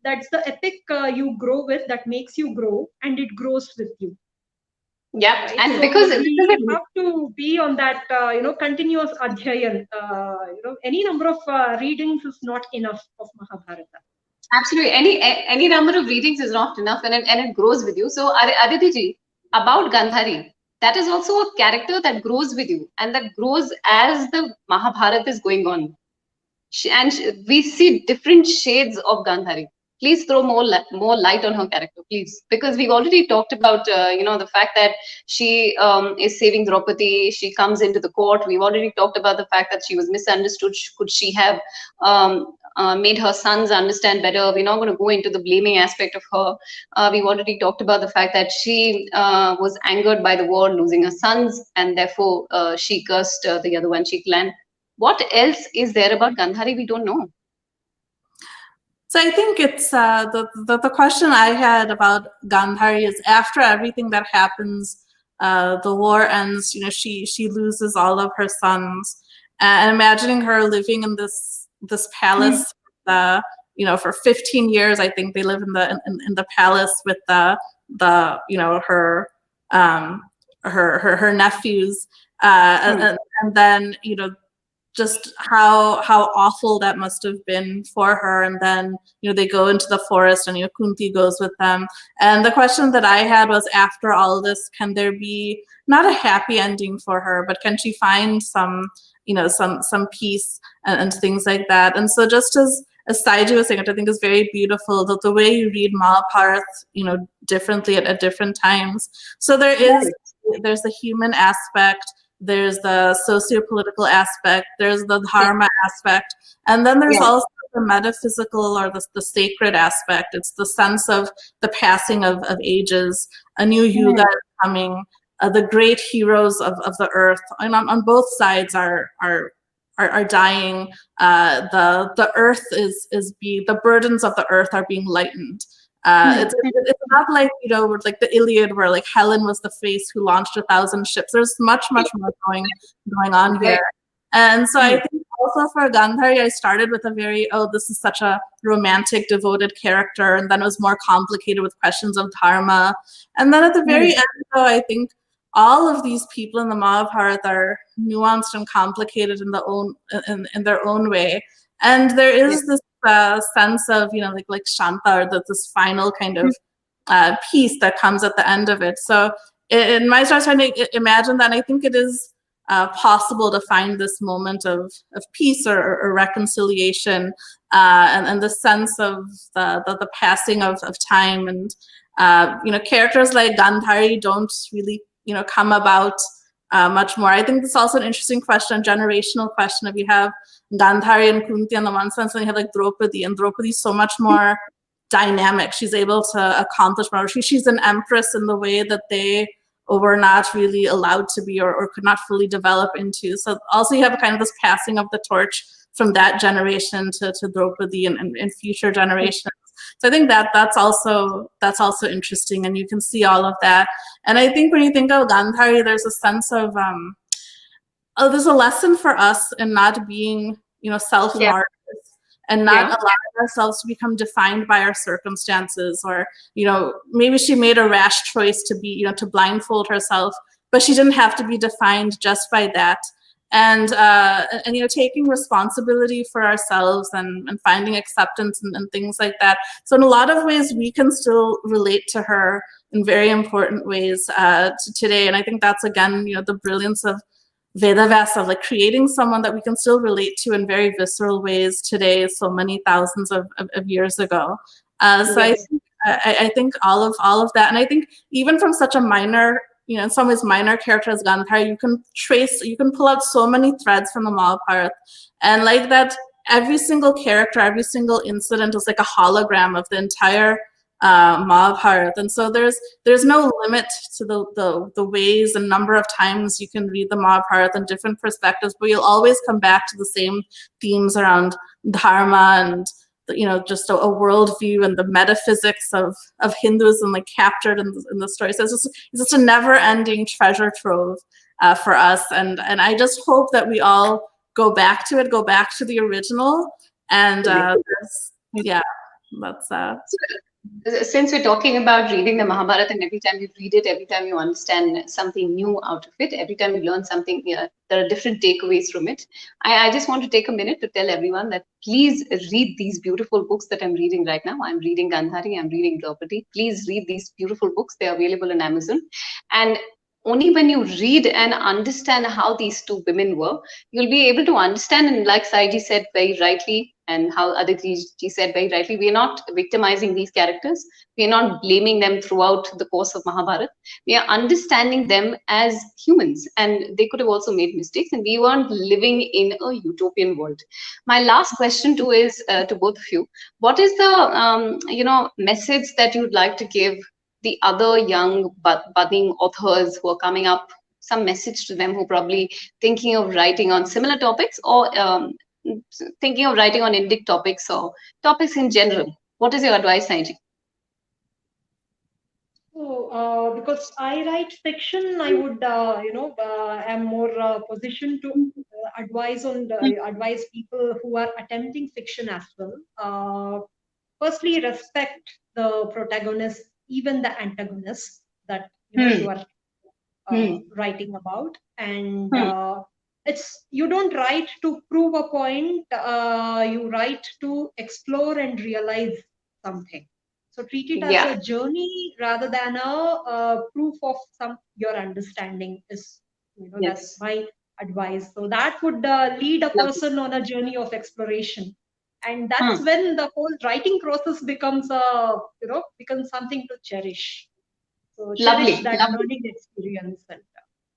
[SPEAKER 3] That's the epic you grow with, that makes you grow, and it grows with you.
[SPEAKER 1] Yeah,
[SPEAKER 3] right?
[SPEAKER 1] and
[SPEAKER 3] So
[SPEAKER 1] because
[SPEAKER 3] we have to be on that, continuous adhyayan. Any number of readings is not enough of Mahabharata.
[SPEAKER 1] Absolutely, any number of readings is not enough, and it grows with you. So, Aditi ji, about Gandhari, that is also a character that grows with you, and that grows as the Mahabharata is going on. We see different shades of Gandhari. Please throw more light on her character, please, because we've already talked about the fact that she is saving Draupadi. She comes into the court. We've already talked about the fact that she was misunderstood. Could she have made her sons understand better? We're not going to go into the blaming aspect of her. We've already talked about the fact that she was angered by the war, losing her sons, and therefore she cursed the other one, Shiklan. What else is there about Gandhari we don't know?
[SPEAKER 2] So I think it's the question I had about Gandhari is, after everything that happens, the war ends. She loses all of her sons, and imagining her living in this palace, for 15 years. I think they live in the palace with her nephews, and then just how awful that must have been for her. And then they go into the forest, and Kunti goes with them. And the question that I had was, after all this, can there be not a happy ending for her, but can she find some peace and things like that? And so just as Saiji was saying, which I think is very beautiful, the way you read Mahabharata, differently at different times. So there's the human aspect, there's the socio-political aspect, there's the dharma aspect, and then there's also the metaphysical or the sacred aspect. It's the sense of the passing of ages, a new yuga is coming, the great heroes of the earth, and on both sides are dying. The earth the burdens of the earth are being lightened. It's not like like the Iliad, where like Helen was the face who launched 1,000 ships. There's much more going on here. And so I think also for Gandhari, I started with a very, this is such a romantic, devoted character, and then it was more complicated with questions of dharma. And then at the very end, though, I think all of these people in the Mahabharata are nuanced and complicated in their own way. And there is this sense of, like Shanta, or this final kind of peace that comes at the end of it. So in my start trying to imagine that, I think it is possible to find this moment of peace or reconciliation, and the sense of the passing of time. And characters like Gandhari don't really come about much more. I think this is also an interesting question, generational question. If you have Gandhari and Kunti on the one sense, and you have like Draupadi, and Draupadi is so much more dynamic. She's able to accomplish more. She's an empress in the way that they were not really allowed to be, or could not fully develop into. So also you have kind of this passing of the torch from that generation to Draupadi and future generations. So I think that's also interesting, and you can see all of that. And I think when you think of Gandhari, there's a sense of there's a lesson for us in not being self-martyrs, and not allowing ourselves to become defined by our circumstances, or maybe she made a rash choice to be to blindfold herself, but she didn't have to be defined just by that. And taking responsibility for ourselves and finding acceptance and things like that. So in a lot of ways, we can still relate to her in very important ways today. And I think that's, again, the brilliance of Vedavasa, of like creating someone that we can still relate to in very visceral ways today, so many thousands of years ago. So I think all of that, and I think even from such a minor, in some ways minor character as Gandhari, you can pull out so many threads from the Mahabharata, and like that, every single character, every single incident is like a hologram of the entire Mahabharata. And so there's no limit to the ways and number of times you can read the Mahabharata in different perspectives, but you'll always come back to the same themes around dharma and just a worldview and the metaphysics of Hinduism, like captured in the story. So it's just a never-ending treasure trove for us, and I just hope that we all go back to the original, and
[SPEAKER 1] since we're talking about reading the Mahabharata, and every time you read it, every time you understand something new out of it, every time you learn something, there are different takeaways from it. I just want to take a minute to tell everyone that please read these beautiful books that I'm reading right now. I'm reading Gandhari, I'm reading Draupadi. Please read these beautiful books. They're available on Amazon. And only when you read and understand how these two women were, you'll be able to understand. And like Saiji said very rightly, and how Aditi said very rightly, we are not victimizing these characters. We are not blaming them throughout the course of Mahabharata. We are understanding them as humans, and they could have also made mistakes, and we weren't living in a utopian world. My last question too is to both of you. What is the message that you'd like to give the other young budding authors who are coming up? Some message to them who are probably thinking of writing on similar topics, or thinking of writing on Indic topics, or topics in general. What is your advice, Saiji?
[SPEAKER 3] So, because I write fiction, I would, am more positioned to advise people who are attempting fiction as well. Firstly, respect the protagonist, even the antagonist that you are writing about, and you don't write to prove a point. You write to explore and realize something. So treat it as a journey rather than a proof of your understanding. That's my advice. So that would lead a person on a journey of exploration. and that's when the whole writing process becomes becomes something to cherish. So cherish that learning experience.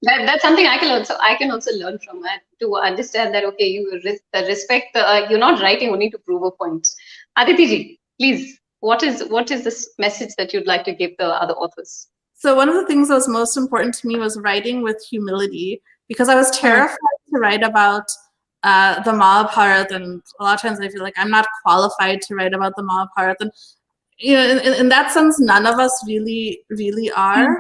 [SPEAKER 3] And
[SPEAKER 1] that's something I can also learn from it, to understand that okay, you respect you're not writing only to prove a point. Aditi ji, please, what is this message that you'd like to give the other authors?
[SPEAKER 2] So one of the things that was most important to me was writing with humility, because I was terrified to write about the Mahabharata, and a lot of times I feel like I'm not qualified to write about the Mahabharata. And in that sense, none of us really are.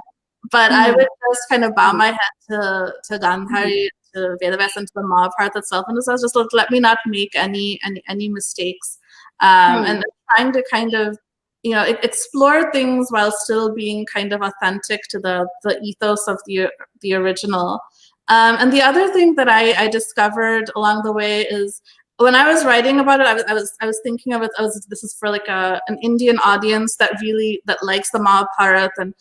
[SPEAKER 2] But I would just kind of bow my head to Gandhari, to Vedas, and to the Mahabharata itself, and just let me not make any mistakes, and trying to kind of explore things while still being kind of authentic to the ethos of the original. And the other thing that I discovered along the way is, when I was writing about it, I was thinking of it as this is for like an Indian audience that likes the Mahabharata,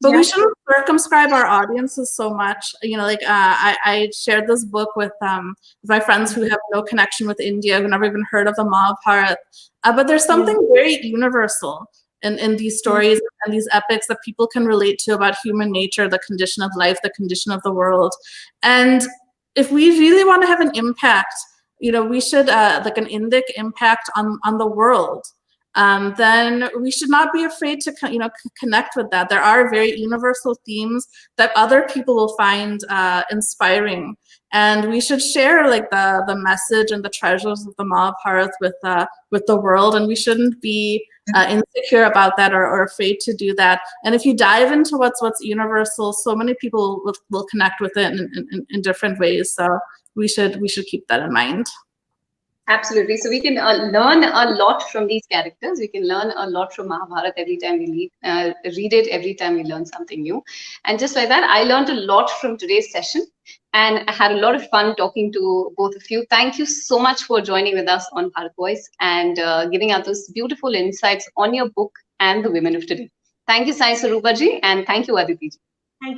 [SPEAKER 2] but we shouldn't circumscribe our audiences so much. I shared this book with my friends who have no connection with India, who never even heard of the Mahabharata. But there's something very universal in these stories and these epics that people can relate to about human nature, the condition of life, the condition of the world. And if we really want to have an impact, we should like an Indic impact on the world. Then we should not be afraid to connect with that. There are very universal themes that other people will find inspiring, and we should share like the message and the treasures of the Mahabharata with the world, and we shouldn't be insecure about that or afraid to do that. And if you dive into what's universal, so many people will connect with it in different ways. So we should keep that in mind.
[SPEAKER 1] Absolutely. So we can learn a lot from these characters. We can learn a lot from Mahabharata every time we read it, every time we learn something new. And just like that, I learned a lot from today's session, and I had a lot of fun talking to both of you. Thank you so much for joining with us on Bharat Voice and giving us those beautiful insights on your book and the women of today. Thank you, Saiswaroopa ji, and thank you, Aditi ji.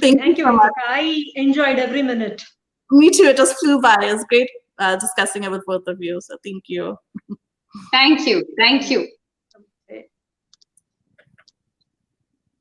[SPEAKER 3] Thank you so much. I enjoyed every minute.
[SPEAKER 2] Me too. It just flew by. It was great discussing it with both of you. So thank you.
[SPEAKER 1] Thank you. Thank you.